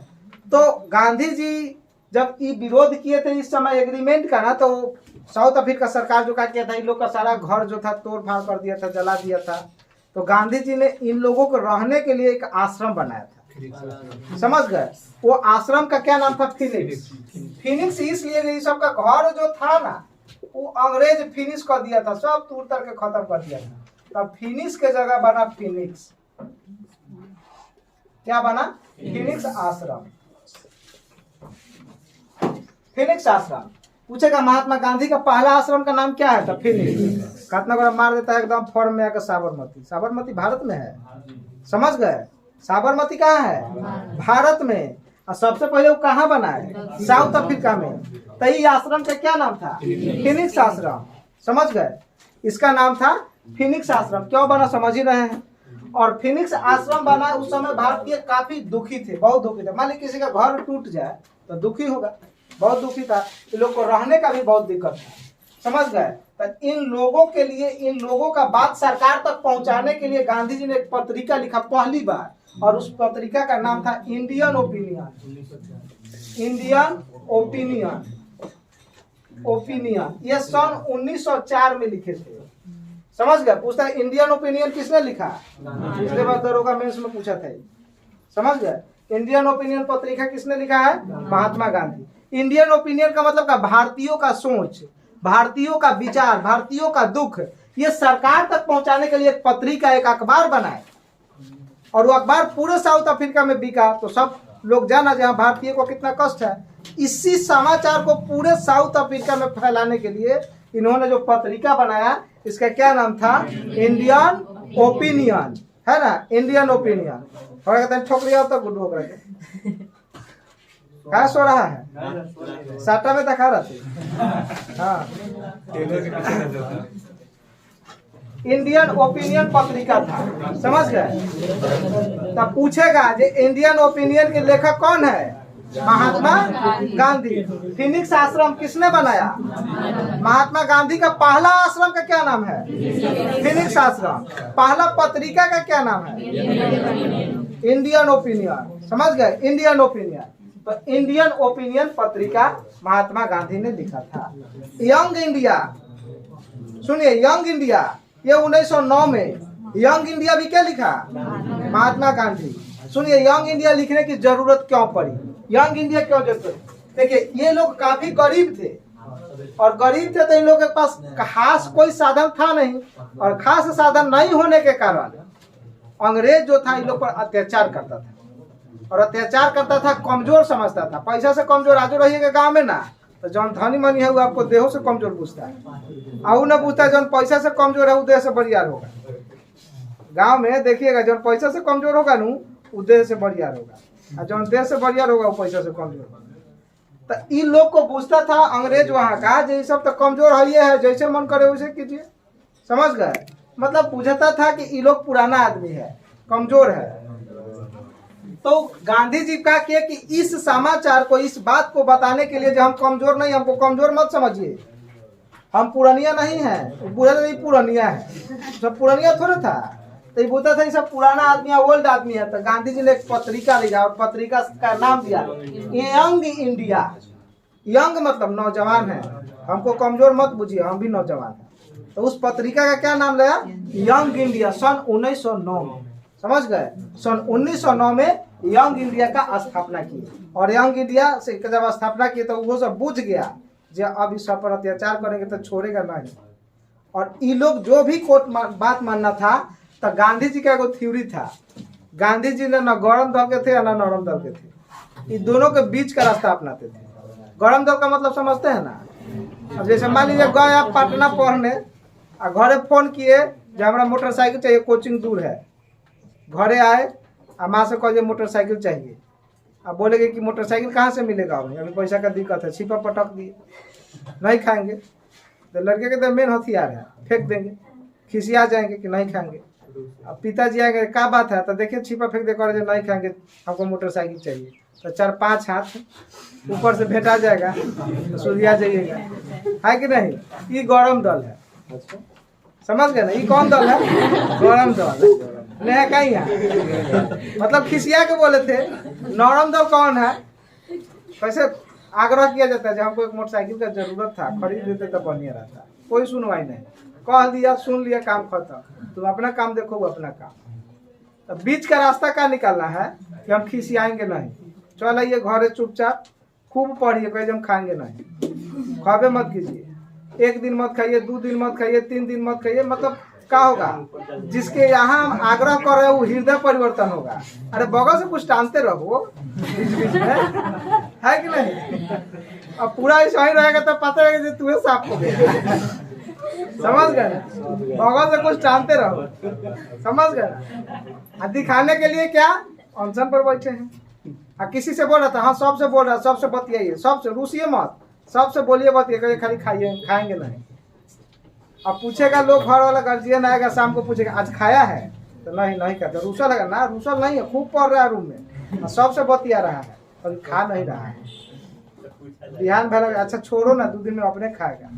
तो गांधी जी जब ये विरोध किए थे इस समय एग्रीमेंट का ना, तो साउथ अफ्रीका सरकार जो क्या किया था, इन लोग का सारा घर जो था तोड़ फाड़ कर दिया था, जला दिया था। तो गांधी जी ने इन लोगों को रहने के लिए एक आश्रम बनाया था, समझ गए। वो आश्रम का क्या नाम था? फिनिक्स। फिनिक्स इसलिए ये सब का घर जो था ना वो अंग्रेज फिनिश कर दिया था, सब तोड़ ताड़ के खत्म कर दिया था। तब फिनिक्स के जगह बना फिनिक्स। क्या बना? फिनिक्स आश्रम। फिनिक्स आश्रम। पूछेगा महात्मा गांधी का पहला आश्रम का नाम क्या है? तो फिनिक्स। कितना बड़ा मार देता है एकदम फॉर्म में आकर साबरमती। साबरमती भारत में है, समझ गए। साबरमती कहाँ है? भारत में। और सबसे पहले वो कहाँ बना है? साउथ अफ्रीका में। तो ये आश्रम का क्या नाम था? फिनिक्स आश्रम, समझ गए। इसका नाम था फिनिक्स आश्रम। क्यों बना समझ ही रहे हैं। और फिनिक्स आश्रम बना उस समय भारतीय काफी दुखी थे, बहुत दुखी थे। मान ली किसी का घर टूट जाए तो दुखी होगा, बहुत दुखी था। इन लोग को रहने का भी बहुत दिक्कत था, समझ गए। तो इन लोगों के लिए, इन लोगों का बात सरकार तक पहुंचाने के लिए गांधी जी ने एक पत्रिका लिखा पहली बार, और उस पत्रिका का नाम था Indian opinion. Indian opinion, opinion. ये सन 1904 में लिखे थे, समझ गए। पूछता है इंडियन ओपिनियन किसने लिखा? पिछले बार दरोगा मेंस में पूछा था, समझ गए। इंडियन ओपिनियन पत्रिका किसने लिखा है? महात्मा गांधी। इंडियन ओपिनियन का मतलब का भारतीयों का सोच, भारतीयों का विचार, भारतीयों का दुख, ये सरकार तक पहुंचाने के लिए एक पत्रिका, एक अखबार बनाए। और वो अखबार पूरे साउथ अफ्रीका में बिका, तो सब लोग जाना जहाँ भारतीय को कितना कष्ट है। इसी समाचार को पूरे साउथ अफ्रीका में फैलाने के लिए इन्होंने जो पत्रिका बनाया, इसका क्या नाम था? इंडियन ओपिनियन, है ना। Indian opinion. और कहते हैं ठोक लिया तो गुड हो गया। क्या सो रहा है? साटा में दिखा रहा थे। हाँ, इंडियन ओपिनियन पत्रिका था, समझ गए। तब पूछेगा जे इंडियन ओपिनियन के लेखक कौन है? महात्मा गांधी। फिनिक्स आश्रम किसने बनाया? महात्मा गांधी का पहला आश्रम का क्या नाम है? फिनिक्स आश्रम। पहला पत्रिका का क्या नाम है? इंडियन ओपिनियन, समझ गए। Indian opinion. तो इंडियन ओपिनियन पत्रिका महात्मा गांधी ने लिखा था। यंग इंडिया, सुनिए, यंग इंडिया, ये 1909 में। यंग इंडिया भी क्या लिखा? महात्मा गांधी। सुनिए, यंग इंडिया लिखने की जरूरत क्यों पड़ी? यंग इंडिया क्यों जरूरत? देखिए, ये लोग काफी गरीब थे, और गरीब थे तो इन लोग के पास खास कोई साधन था नहीं, और खास साधन नहीं होने के कारण अंग्रेज जो था इन लोग पर अत्याचार करता था। और अत्याचार करता था, कमजोर समझता था। पैसा से कमजोर आजो रहिएगा गाँव में ना, तो जौन धनी मनी है वो आपको देहों से कमजोर पूछता है, और वो न पूछता है जौन पैसा से कमजोर है वो देह से बरियार होगा। गांव में देखिएगा जौन पैसा से कमजोर होगा नू वो देह से बरियार होगा, और जौन देह से बरियार होगा वो पैसा से कमजोर होगा। तो इन लोग को पूछता था अंग्रेज वहाँ का, ये सब तो कमजोर है, जैसे मन करे वैसे कीजिए, समझ गए। मतलब पूछता था कि ये लोग पुराना आदमी है, कमजोर है। तो गांधी जी का किया कि इस समाचार को, इस बात को बताने के लिए जो हम कमजोर नहीं, हमको कमजोर मत समझिए, हम पुरानिया नहीं है, बुरा नहीं पुरानिया है, सब पुरानिया थोड़ा था। तो ये बोलता था ये सब पुराना आदमी है, ओल्ड आदमी है। तो गांधी जी ने एक पत्रिका लिखा और पत्रिका का नाम दिया यंग इंडिया। यंग मतलब नौजवान है, हमको कमजोर मत बुझिए, हम भी नौजवान हैं। तो उस पत्रिका का क्या नाम लिया? Young India. सन 1909 में, समझ गए, सन 1909 में यंग इंडिया का स्थापना की। और यंग इंडिया से जब स्थापना की तो वो सब बुझ गया जो अब इस सब पर अत्याचार करेंगे तो छोड़ेगा नहीं। और ये लोग जो भी कोर्ट बात मानना था, तो गांधी जी का एगो थ्योरी था। गांधी जी ने न गरम दल के थे न नरम दल के थे, ये दोनों के बीच का रास्ता अपनाते थे। गरम दल का मतलब समझते हैं ना? अब जैसे मान लीजिए गए आप पटना पढ़ने, और घरे फोन किए जो हमारा मोटरसाइकिल चाहिए, कोचिंग दूर है। घरे आए और माँ से कहिए मोटरसाइकिल चाहिए, अब बोलेंगे कि मोटरसाइकिल कहाँ से मिलेगा, हमें अभी पैसा का दिक्कत है, छिपा पटक दिए, नहीं खाएंगे। तो लड़के के तो मेन हथियार है, फेंक देंगे, खिसिया जाएंगे कि नहीं खाएंगे। अब पिताजी आएंगे क्या बात है, तो देखिए छिपा फेंक दे कर नहीं खाएंगे, हमको मोटरसाइकिल चाहिए। तो 4-5 हाथ ऊपर से भेटा जाएगा, सूर्या जाइएगा, है कि नहीं? ये गरम दल है, समझ गए ना? ये कौन दल है? गरम दल नहीं कहीं है, मतलब खिसिया के बोले थे। नरम दल कौन है? कैसे आग्रह किया जाता है जब हमको एक मोटरसाइकिल का जरूरत था, खरीद देते तो बढ़िया रहता। कोई सुनवाई नहीं, कह दिया सुन लिया, काम खत्म, तुम अपना काम देखो, वो अपना काम। तो बीच का रास्ता क्या निकालना है कि हम खिसियाएंगे नहीं, चल आइए घरे चुपचाप खूब पढ़िए, कहीं हम खाएंगे नहीं, खावे मत कीजिए, 1 दिन मत खाइए, 2 दिन मत खाइए, 3 दिन मत खाइए। मतलब क्या होगा, जिसके यहाँ हम आग्रह कर रहे हैं वो हृदय परिवर्तन होगा। अरे बगल से कुछ टानते रहो बीच बीच में, है कि नहीं? अब पूरा ऐसा ही रहेगा तो पता है कि तुम्हें साफ हो गया, समझ गए? बगल से कुछ टानते रहो, समझ गए? दिखाने के लिए क्या अनशन पर बैठे हैं। किसी से बोल रहा था, हाँ सबसे बोल रहा है, सबसे बतियाइए, सबसे रूसिए मत, सबसे बोलिए बतिए, खाली खाइए, खाएंगे नहीं। अब पूछेगा लोग, घर वाला गार्जियन आएगा शाम को पूछेगा आज खाया है, तो नहीं नहीं करता, रूसल लगा ना, रूसल नहीं है, खूब पढ़ रहा है रूम में, सबसे बतिया रहा है और खा नहीं रहा है। बिहान भला, अच्छा छोड़ो ना, 2 दिन में अपने खाएगा,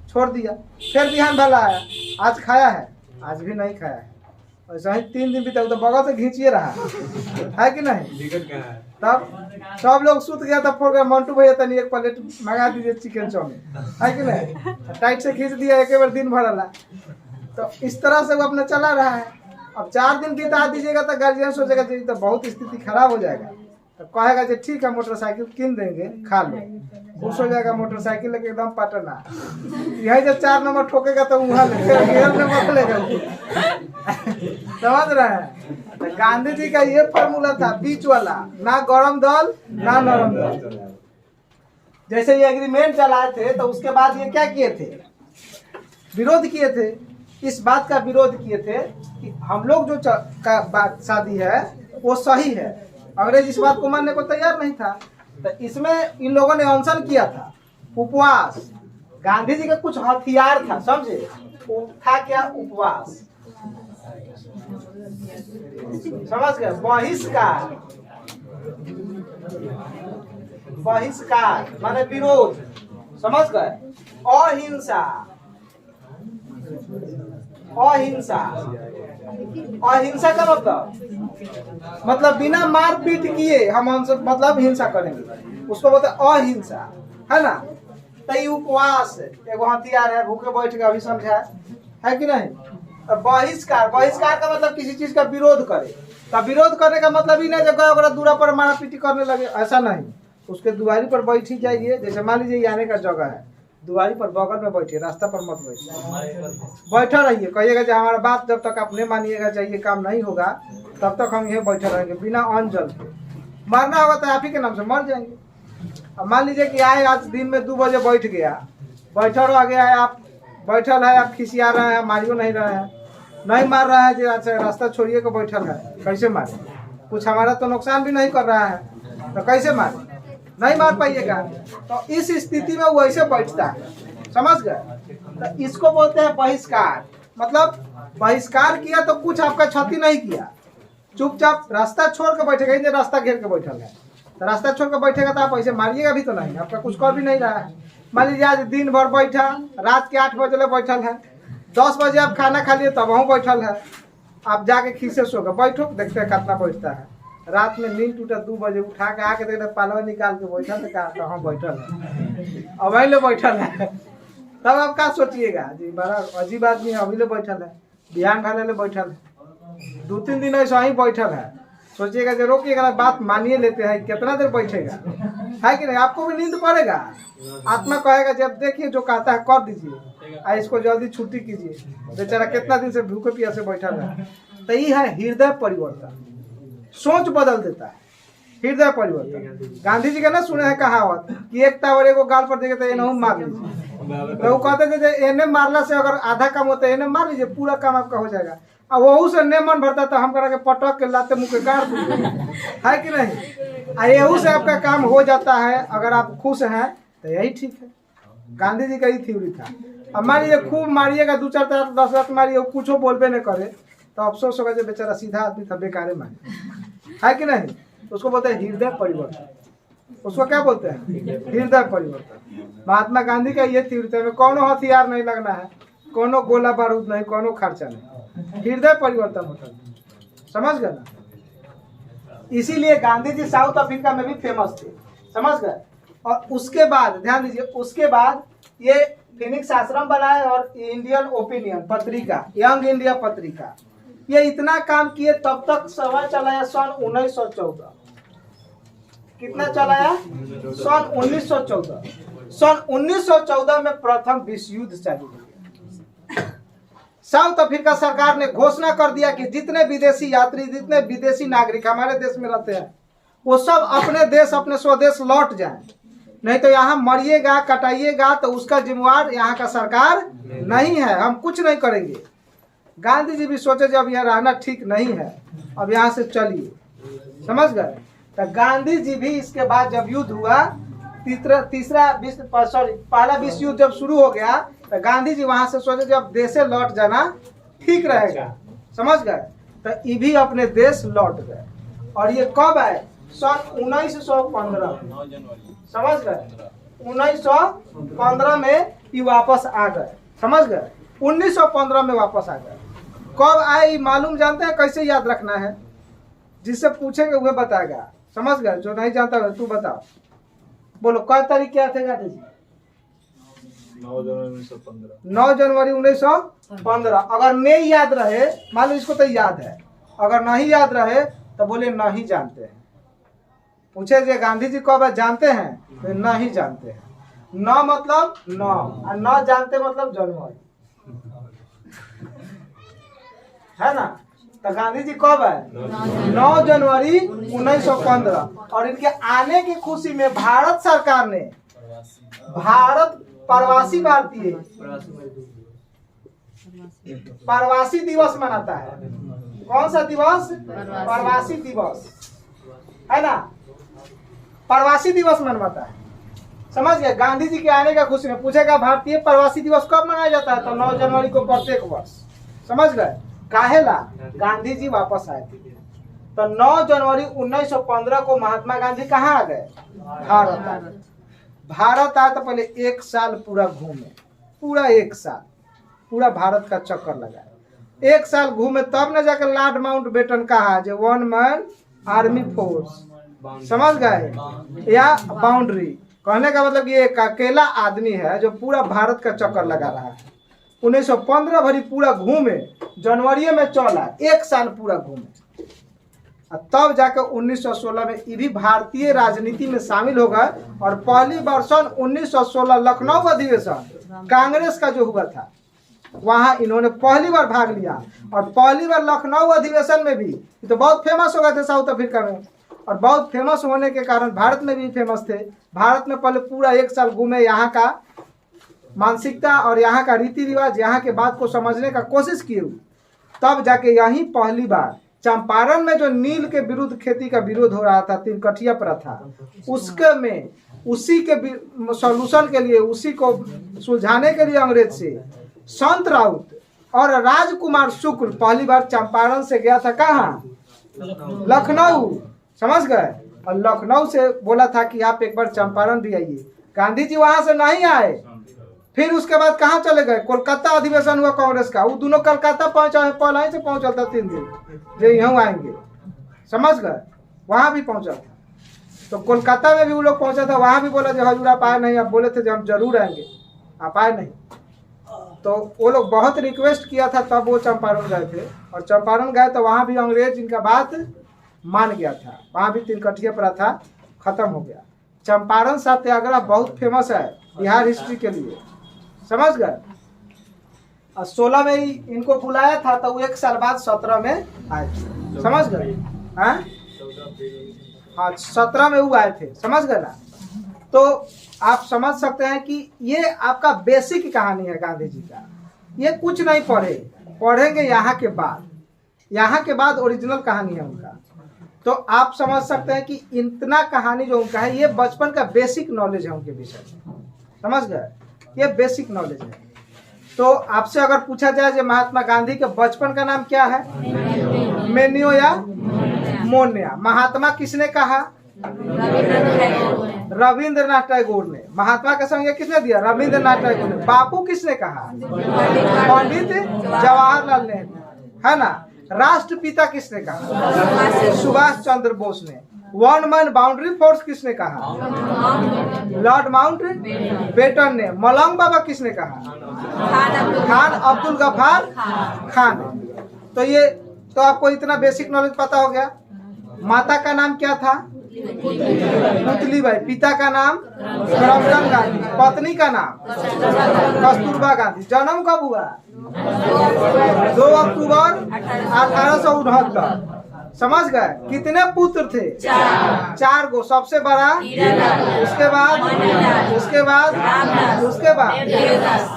छोड़ दिया। फिर बिहान भला आया, आज खाया है, आज भी नहीं खाया है, ऐसा ही 3 दिन बीता, तो बगल से खींचिए रहा है कि नहीं? तब सब लोग सुत गया, तब फोड़ गया, मंटू भैया तनी 1 प्लेट मंगा दीजिए चिकन चाउमीन, है कि नहीं? टाइट से खींच दिया, एक बार दिन भर ला। तो इस तरह से वो अपना चला रहा है। अब 4 दिन बिता दीजिएगा तो गार्जियन सोचेगा तो बहुत स्थिति खराब हो जाएगा, तो कहेगा कि ठीक है मोटरसाइकिल किन देंगे, खा लो, खुश हो जाएगा, मोटरसाइकिल लेके एकदम पटना। यही जब 4 नंबर ठोकेगा तो वहाँ मत लेगा, समझ रहे हैं? तो गांधी जी का ये फॉर्मूला था, बीच वाला, ना गरम दल ना नरम दल। जैसे ये एग्रीमेंट चलाए थे तो उसके बाद ये क्या किए थे? विरोध किए थे, इस बात का विरोध किए थे कि हम लोग जो का बात शादी है वो सही है। अंग्रेज इस बात को मानने को तैयार नहीं था, तो इसमें इन लोगों ने अनशन किया था, उपवास। गांधी जी का कुछ हथियार था, समझे? वो था क्या? उपवास, समझ गए? बहिष्कार, बहिष्कार माने विरोध, समझ गए? अहिंसा, अहिंसा, अहिंसा का मतलब बिना मारपीट किए हम मतलब हिंसा करेंगे, उसको बोलते अहिंसा, है ना? तो ये उपवास एगो हथियार है, भूखे बैठ के अभी समझा, है कि नहीं? बहिष्कार, बहिष्कार का मतलब किसी चीज का विरोध करे। तो विरोध करने का मतलब ही नहीं जगह दूरा पर मारा पीटी करने लगे, ऐसा नहीं। उसके दुआरी पर बैठी जाइए, जैसे मान लीजिए आने का जगह है, दुआरी पर बगल में बैठिए, रास्ता पर मत बैठिए, बैठा रहिए। कहिएगा कि हमारा बात जब तक आप नहीं मानिएगा, चाहिए काम नहीं होगा, तब तक हम यहीं बैठे रहेंगे बिना अन्न जल के। मरना होगा तो आप ही के नाम से मर जाएंगे। अब मान लीजिए कि आए आज दिन में 2 बजे बैठ गया, बैठा रह गया है, आप बैठल है, आप खिसिया रहे हैं, मारियो नहीं रहे हैं, नहीं मार रहा है, जो अच्छा रास्ता छोड़िए के बैठल है, कैसे मारे? कुछ हमारा तो नुकसान भी नहीं कर रहा है, तो कैसे मारे? नहीं मार पाइएगा। तो इस स्थिति में वो ऐसे बैठता है, समझ गए? तो इसको बोलते हैं बहिष्कार। मतलब बहिष्कार किया तो कुछ आपका क्षति नहीं किया, चुपचाप रास्ता छोड़ के बैठेगा। ये रास्ता घेर के बैठल है, तो रास्ता छोड़ के बैठेगा तो आप ऐसे मारिएगा भी तो नहीं, आपका कुछ कर भी नहीं रहा है। मान लीजिए आज दिन भर बैठा, रात के 8 बजे बैठल है, 10 बजे आप खाना खा लिए तब वहाँ बैठल है, आप जाके खीसे सो के बैठो, देखते हैं कितना बैठता है। रात में नींद टूटा 2 बजे, उठा के आके देखते पालवा निकाल के बैठल है, कहा हाँ बैठल है, अब ले बैठल है। तब आप क्या सोचिएगा जी, बड़ा अजीब आदमी है, अभी ले बैठल है, बिहान भाले ले बैठल है, 2-3 दिन ऐसा ही बैठल है। सोचिएगा जरूर कि अगर बात मानिए लेते हैं, कितना देर बैठेगा, है कि नहीं? आपको भी नींद पड़ेगा, आत्मा कहेगा जब देखिए जो कहता है कर दीजिए, इसको जल्दी छुट्टी कीजिए, बेचारा कितना दिन से भूखे प्यासे बैठा है। तो ये है हृदय परिवर्तन, सोच बदल देता है हृदय परिवर्तन। गांधी जी का ना सुने हैं कहावत कि एक टावर एगो गाल पर देखे तो एनहू मार लीजिए, तो वो कहते थे एने मारला से अगर आधा काम होता है एने मार लीजिए, पूरा काम आपका हो जाएगा। अब वहू से नहीं मन भरता तो हम करा के पटक के लाते मुँह के गाड़ दूंगे, है कि नहीं? यहू से आपका काम हो जाता है, अगर आप खुश हैं तो यही ठीक है। गांधी जी का ही थ्योरी था। अब मान लीजिए खूब मारिएगा, 2-4 10 रात मारिए, कुछ बोलबे नहीं करे तो अफसोस होगा जो बेचारा सीधा आदमी था, बेकारे मारे, है कि नहीं? उसको बोलते हैं हृदय परिवर्तन। उसको क्या बोलते हैं? हृदय परिवर्तन। महात्मा गांधी का ये थ्योरी था, कोनो हथियार नहीं लगना है, कोनो गोला बारूद नहीं, कोनो खर्चा नहीं, हृदय परिवर्तन होता है, समझ गए ना? इसीलिए गांधी जी साउथ अफ्रीका में भी फेमस थे, समझ गए? और उसके बाद ध्यान दीजिए, उसके बाद ये फिनिक्स आश्रम बनाए और इंडियन ओपिनियन पत्रिका, यंग इंडिया पत्रिका, ये इतना काम किए, तब तक समय चलाया सन 1914। कितना चलाया? सन 1914। सन 1914 में प्रथम विश्व युद्ध चालू हो गया। साउथ अफ्रीका सरकार ने घोषणा कर दिया कि जितने विदेशी यात्री, जितने विदेशी नागरिक हमारे देश में रहते हैं, वो सब अपने देश, अपने स्वदेश लौट जाएं, नहीं तो यहाँ मरिएगा, कटाइएगा तो उसका जिम्मेवार यहाँ का सरकार नहीं है, हम कुछ नहीं करेंगे। गांधी जी भी सोचे जब यह रहना ठीक नहीं है, अब यहाँ से चलिए, समझ गए? तो गांधी जी भी इसके बाद जब युद्ध हुआ, पहला विश्व युद्ध जब शुरू हो गया, तो गांधी जी वहां से सोचे जब देश से लौट जाना ठीक रहेगा, समझ गए? तो ये भी अपने देश लौट गए। और ये कब आए? सन 1915, समझ गए? 1915 में ये वापस आ गए, समझ गए? 1915 में वापस आ गए। कब आए मालूम जानते हैं? कैसे याद रखना है? जिससे पूछेंगे वह बताएगा, समझ गए? जो नहीं जानता है तू बताओ, बोलो कई तारीख क्या थे गांधी जी? 9 जनवरी 1915। 9 जनवरी 1915। अगर नहीं याद रहे, मान लो इसको तो याद है, अगर नहीं याद रहे तो बोले नहीं जानते हैं। पूछे जे गांधी जी कब जानते हैं? तो नहीं जानते हैं। 9 मतलब 9 और 9 जानते मतलब जनवरी, है ना? तो गांधी जी कब है? 9 जनवरी 1915। और इनके आने की खुशी में भारत सरकार ने प्रवासी भारतीय प्रवासी दिवस मनाता है। कौन सा दिवस? प्रवासी दिवस, है ना? प्रवासी दिवस मनवाता है, समझ गए? गांधी जी के आने का खुशी में। पूछेगा भारतीय प्रवासी दिवस कब मनाया जाता है? तो 9 जनवरी को प्रत्येक वर्ष, समझ गए? काहेला? गांधी जी वापस आए थे। तो 9 जनवरी 1915 को महात्मा गांधी कहाँ आ गए? भारत आ गए। भारत आए तो पहले 1 साल पूरा घूमे, पूरा 1 साल पूरा भारत का चक्कर लगाए। 1 साल घूमे तब न जाकर लॉर्ड माउंटबेटन कहा जो 1 मैन आर्मी फोर्स, समझ गए? या बाउंड्री, कहने का मतलब ये एक अकेला आदमी है जो पूरा भारत का चक्कर लगा रहा है। 1915 भरी पूरा घूमे, जनवरी में चला, 1 साल पूरा घूमे, तब जाकर 1916 में ये भी भारतीय राजनीति में शामिल हो गए। और पहली बार सन 1916 लखनऊ अधिवेशन कांग्रेस का जो हुआ था, वहां इन्होंने पहली बार भाग लिया। और पहली बार लखनऊ अधिवेशन में भी, तो बहुत फेमस हो गए थे साउथ अफ्रीका में, और बहुत फेमस होने के कारण भारत में भी फेमस थे। भारत में पहले पूरा 1 साल घूमे, यहाँ का मानसिकता और यहाँ का रीति रिवाज, यहाँ के बात को समझने का कोशिश किए, तब जाके यहीं पहली बार चंपारण में जो नील के विरुद्ध खेती का विरोध हो रहा था, 3 कठिया प्रथा, उसके में उसी के सॉल्यूशन के लिए, उसी को सुलझाने के लिए अंग्रेज से संत राउत और राजकुमार शुक्ल पहली बार चंपारण से गया था। कहाँ? लखनऊ। समझ गए? और लखनऊ से बोला था कि आप एक बार चंपारण भी आइए। गांधी जी वहां से नहीं आए। फिर उसके बाद कहाँ चले गए? कोलकाता अधिवेशन हुआ कांग्रेस का, वो दोनों कलकत्ता पहुंचा है, पहले से पहुंचा था 3 दिन जो यहाँ आएंगे। समझ गए? वहां भी पहुंचा था। तो कोलकाता में भी वो लोग पहुंचा था, वहां भी बोला जो हजूर आप आए नहीं, आप बोले थे जो हम जरूर आएंगे, आप आए नहीं। तो वो लोग बहुत रिक्वेस्ट किया था, तब वो चंपारण गए थे। और चंपारण गए तो वहाँ भी अंग्रेज इनका बात मान गया था, वहाँ भी 3 कठिया प्रथा खत्म हो गया। चंपारण सत्याग्रह बहुत फेमस है बिहार हिस्ट्री के लिए। समझ गए? और 16 में ही इनको बुलाया था, तो वो 1 साल बाद 17 में आए थे। समझ गए? हाँ, 17 में वो आए थे। समझ गए ना? तो आप समझ सकते हैं कि ये आपका बेसिक कहानी है गांधी जी का। ये कुछ नहीं पढ़ेंगे यहाँ के बाद ओरिजिनल कहानी है उनका। तो आप समझ सकते हैं कि इतना कहानी जो उनका है, ये बचपन का बेसिक नॉलेज है उनके विषय में। समझ गए? ये बेसिक नॉलेज है। तो आपसे अगर पूछा जाए कि महात्मा गांधी के बचपन का नाम क्या है? मेनियो या मोन्या। महात्मा किसने कहा? रविंद्रनाथ टैगोर ने। महात्मा का संज्ञा किसने दिया? रविंद्रनाथ टैगोर ने। बापू किसने कहा? पंडित जवाहरलाल नेहरू, है ना। राष्ट्रपिता किसने कहा? सुभाष चंद्र बोस ने। 1 मैन बाउंड्री फोर्स किसने कहा? लॉर्ड माउंट बेटन ने। मलंग बाबा किसने कहा? खान अब्दुल गफ्फार खान। तो ये तो आपको इतना बेसिक नॉलेज पता हो गया। माता का नाम क्या था? पुतलीबाई। पिता का नाम? करमचंद गांधी। पत्नी का नाम? कस्तूरबा गांधी। जन्म कब हुआ? 2 अक्टूबर 1869। समझ गए? कितने पुत्र थे? 4 गो। सबसे बड़ा? उसके बाद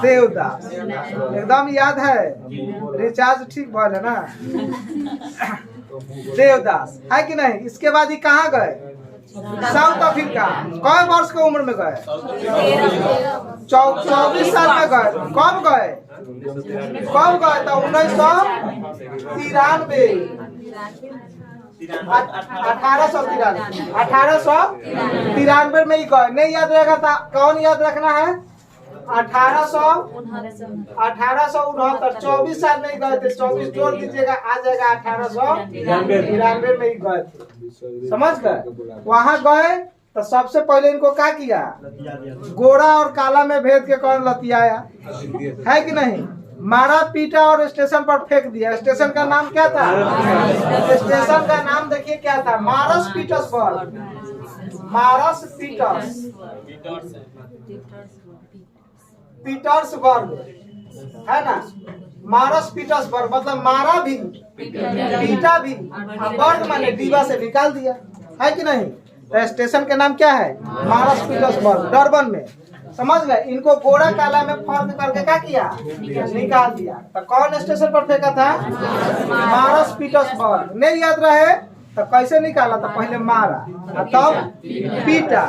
देवदास। एकदम याद है, रिचार्ज ठीक बोले ना। देवदास है कि नहीं? इसके बाद ही कहाँ गए? South Africa. कई वर्ष की उम्र में गए? 24 साल में गए। कब गए? तो 1893 में ही गए। नहीं याद रहेगा था? कौन याद रखना है? 1869। 24 साल में ही गए थे। 24 जोड़ दीजिएगा, आ जाएगा 1893 में ही गए थे। समझ गए? वहां गए तो सबसे पहले इनको क्या किया? गोरा और काला में भेद के कौन लतियाया, है कि नहीं? मारा पीटा और स्टेशन पर फेंक दिया। स्टेशन का नाम क्या था? स्टेशन का नाम देखिए क्या था? मारस पीटर्सबर्ग। पीटर्सबर्ग, है ना। मारस पीटर्सबर्ग मतलब मारा भी, पीटा भी, बर्ग माने दीवा से निकाल दिया, है कि नहीं। तो स्टेशन का नाम क्या है? मारस पीटर्सबर्ग, डरबन में। समझ गए? इनको गोरा काला में फर्क करके क्या किया? निकाल दिया। तो कौन स्टेशन पर फेंका था? मारस पीटर्सबर्ग। नहीं याद रहे तो कैसे निकाला था? पहले मारा, तब पीटा,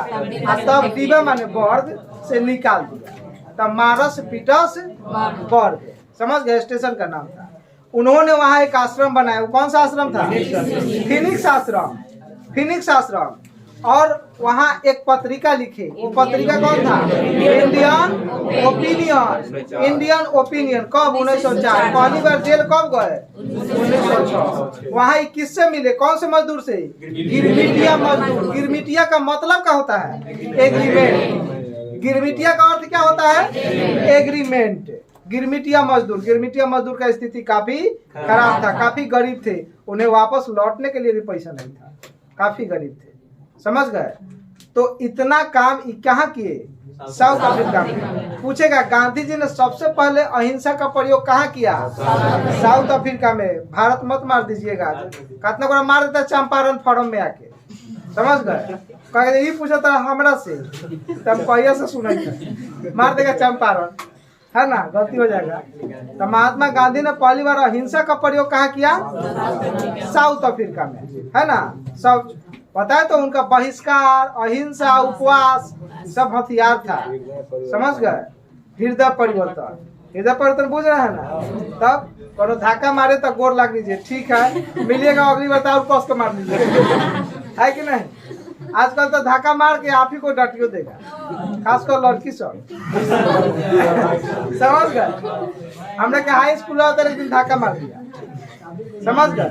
तब दीवा माने बर्ग से निकाल दिया। तब मारस पीटर्सबर्ग। समझ गए? स्टेशन का नाम था। उन्होंने वहां एक आश्रम बनाया। वो कौन सा आश्रम था? फिनिक्स आश्रम। और वहाँ एक पत्रिका लिखे। वो पत्रिका कौन था? Indian opinion. कब? 1904। पहली बार जेल कब गए? 1906। वहाँ किससे मिले? कौन से मजदूर से? गिरमिटिया मजदूर। गिरमिटिया का मतलब क्या होता है? एग्रीमेंट। गिरमिटिया का अर्थ क्या होता है? एग्रीमेंट। गिरमिटिया मजदूर का स्थिति काफी खराब था, काफी गरीब थे। उन्हें वापस लौटने के लिए भी पैसा नहीं था, काफी गरीब थे। समझ गए? तो इतना काम कहाँ किए? साउथ अफ्रीका में। पूछेगा गांधी जी ने सबसे पहले अहिंसा का प्रयोग कहाँ किया? साउथ अफ्रीका में। भारत मत मार दीजिएगा, कितना बड़ा मार देता चंपारण फॉरम में आके। समझ गए? कहे यही पूछा था हमरा से, तब कहिया से सुनाई मार देगा चंपारण, है ना, गलती हो जाएगा। तो महात्मा गांधी ने पहली बार अहिंसा का प्रयोग कहाँ किया? साउथ अफ्रीका में, है ना। सब पता है तो उनका बहिष्कार, अहिंसा, उपवास सब हथियार था। समझ गए? हृदय परिवर्तन बुझ रहे हैं ना। तब कोनो धक्का मारे तो गोर लग लीजिए, ठीक है, मिलिएगा अगली बार तो कस के मार लीजिए, है कि नहीं? आजकल तो धक्का मार के आप ही को डटियो देगा, खासकर लड़की सब। समझ गए? हमने के हाई स्कूल एक दिन धक्का मार दिया, समझ गए?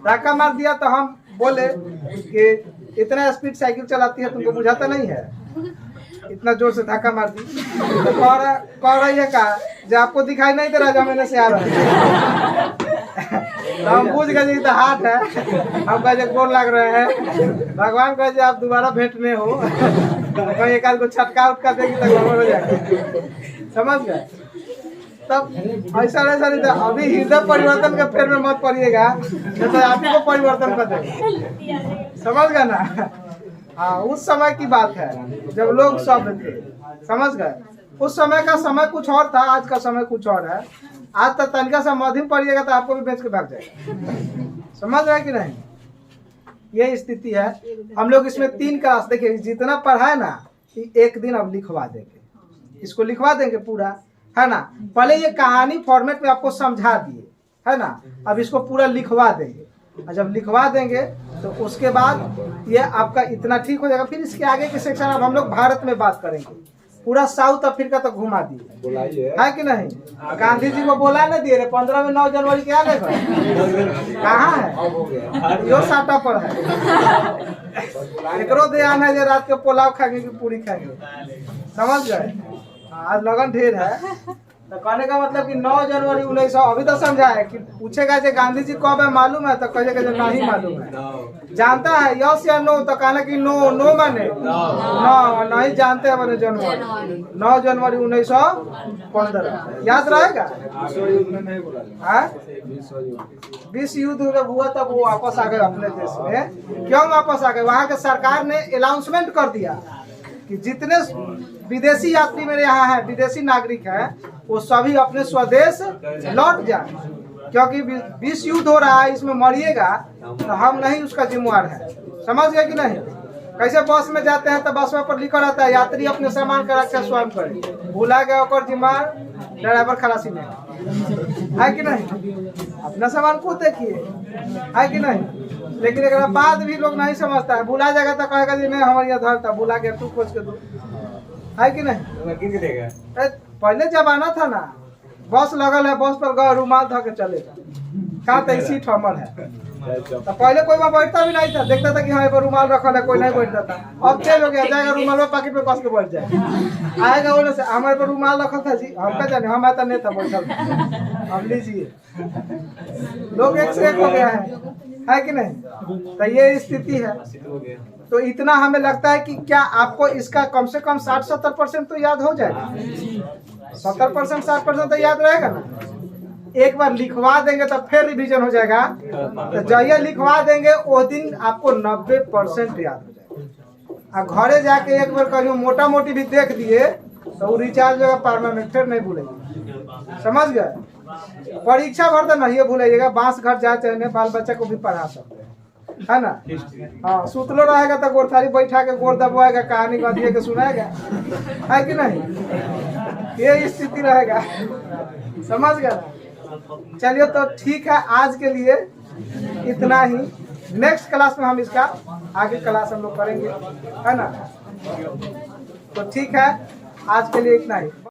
धक्का मार दिया तो हम बोले कि इतना स्पीड साइकिल चलाती है, तुमको बुझाता नहीं है? इतना जोर से धक्का मार दी। तो कह रही है का जो आपको दिखाई नहीं दे रहा, जमाने से आ रहा है। तो हम पूछ गए तो हाथ है, हम कहे गोर लग रहे हैं, भगवान कहे आप दोबारा भेंट में हो, कहीं एक आध को छटका उटका देगी तो गड़बड़ हो जाएगा। समझ गए? तब ऐसा नहीं तो अभी हृदय परिवर्तन के फेर में मत पड़िएगा, नहीं तो आप ही को परिवर्तन कर देगा। समझ गए ना? हाँ, उस समय की बात है जब लोग सब थे। समझ गए? उस समय का समय कुछ और था, आज का समय कुछ और है। आज तक तनिका सा मध्यम पड़िएगा तो आपको भी बेच के भाग जाएगा। समझ रहे कि नहीं? ये स्थिति है। हम लोग इसमें 3 क्लास, देखिए जितना पढ़ा है ना, एक दिन अब लिखवा देंगे, इसको लिखवा देंगे पूरा, है ना। पहले ये कहानी फॉर्मेट में आपको समझा दिए, है ना। अब इसको पूरा लिखवा देंगे, और जब लिखवा देंगे तो उसके बाद ये आपका इतना ठीक हो जाएगा। फिर इसके आगे के सेक्शन अब हम लोग भारत में बात करेंगे। पूरा साउथ अफ्रीका तक घुमा दिए, है कि नहीं? गांधी जी को बोला ना दिए 15 में 9 जनवरी के आगे कहाँ है? यो साटा पर है। एकरो ध्यान है जो रात के पुलाव खाएंगे कि पूरी खाएंगे। समझ गए? आज लगन ढेर है। तो कहने का मतलब कि 9 जनवरी 1900 अभी तो समझा है कि पूछेगा जो गांधी जी कब है मालूम है, तो कहेगा जो नहीं मालूम है। जानता है यस या नो, तो कहना कि नो माने नो, नहीं जानते हैं मैंने जनवरी 9 जनवरी 1915 याद रहेगा। विश्व युद्ध जब हुआ तब वो वापस आ गए अपने देश में। क्यों वापस आ गए? वहाँ के सरकार ने अनाउंसमेंट कर दिया कि जितने विदेशी यात्री मेरे यहाँ है, विदेशी नागरिक हैं, वो सभी अपने स्वदेश लौट जाए, क्योंकि विश्व युद्ध हो रहा है, इसमें मरिएगा तो हम नहीं उसका जिम्मेवार है। समझ गए कि नहीं? कैसे बस में जाते हैं तो बस पर लिखा रहता है यात्री अपने सामान का रक्षा स्वयं करे, भूला गया और जिम्मेवार ड्राइवर खलासी में, है कि नहीं? अपना सामान खुद देखिए, है कि नहीं? लेकिन एक बाद भी लोग नहीं समझता है, भूला जाएगा तो कहेगा जी मैं हमारे यहाँ धरता, भूला गया तू खोज के दो, है कि नहीं? पहले जमाना था ना, बस लगल है, बस पर गए रुमाल धो के चलेगा, कहा तो सीट हमर है। तो पहले कोई वहाँ बैठता भी नहीं था, देखता था कि हाँ पर रुमाल रखल है, कोई नहीं बैठता था। अब चेंज हो गया, जाएगा रुमाल में पॉकेट में कस के बैठ जाए, आएगा बोले से हमारे पर रुमाल रखल था जी, हम क्या जाने, हम आता नहीं था बैठल, हम लीजिए। लोग एक से एक हो गया है कि नहीं? तो ये स्थिति है। तो इतना हमें लगता है कि क्या आपको इसका कम से कम 60-70% तो याद हो जाएगा। 70% 60% तो याद रहेगा ना। एक बार लिखवा देंगे तो फिर रिवीजन हो जाएगा। तो जब लिखवा देंगे उस दिन आपको 90% याद हो जाएगा। और घरे जाके एक बार कहीं मोटा मोटी भी देख दिए तो वो रिचार्ज होगा परमानेंट, फिर नहीं भूलेंगे। समझ गए? परीक्षा भर तो नहीं भूलिएगा, बांस घर जा चाहे बाल बच्चा को भी पढ़ा सकते हैं, है ना। हाँ, सुतलो रहेगा तो गोरथारी बैठा के गोर दबवाएगा, कहानी गधिए के सुनाएगा, है कि नहीं? ये स्थिति रहेगा। समझ गए? चलिए तो ठीक है, आज के लिए इतना ही। नेक्स्ट क्लास में हम इसका आगे क्लास हम लोग करेंगे, है ना। तो ठीक है, आज के लिए इतना ही।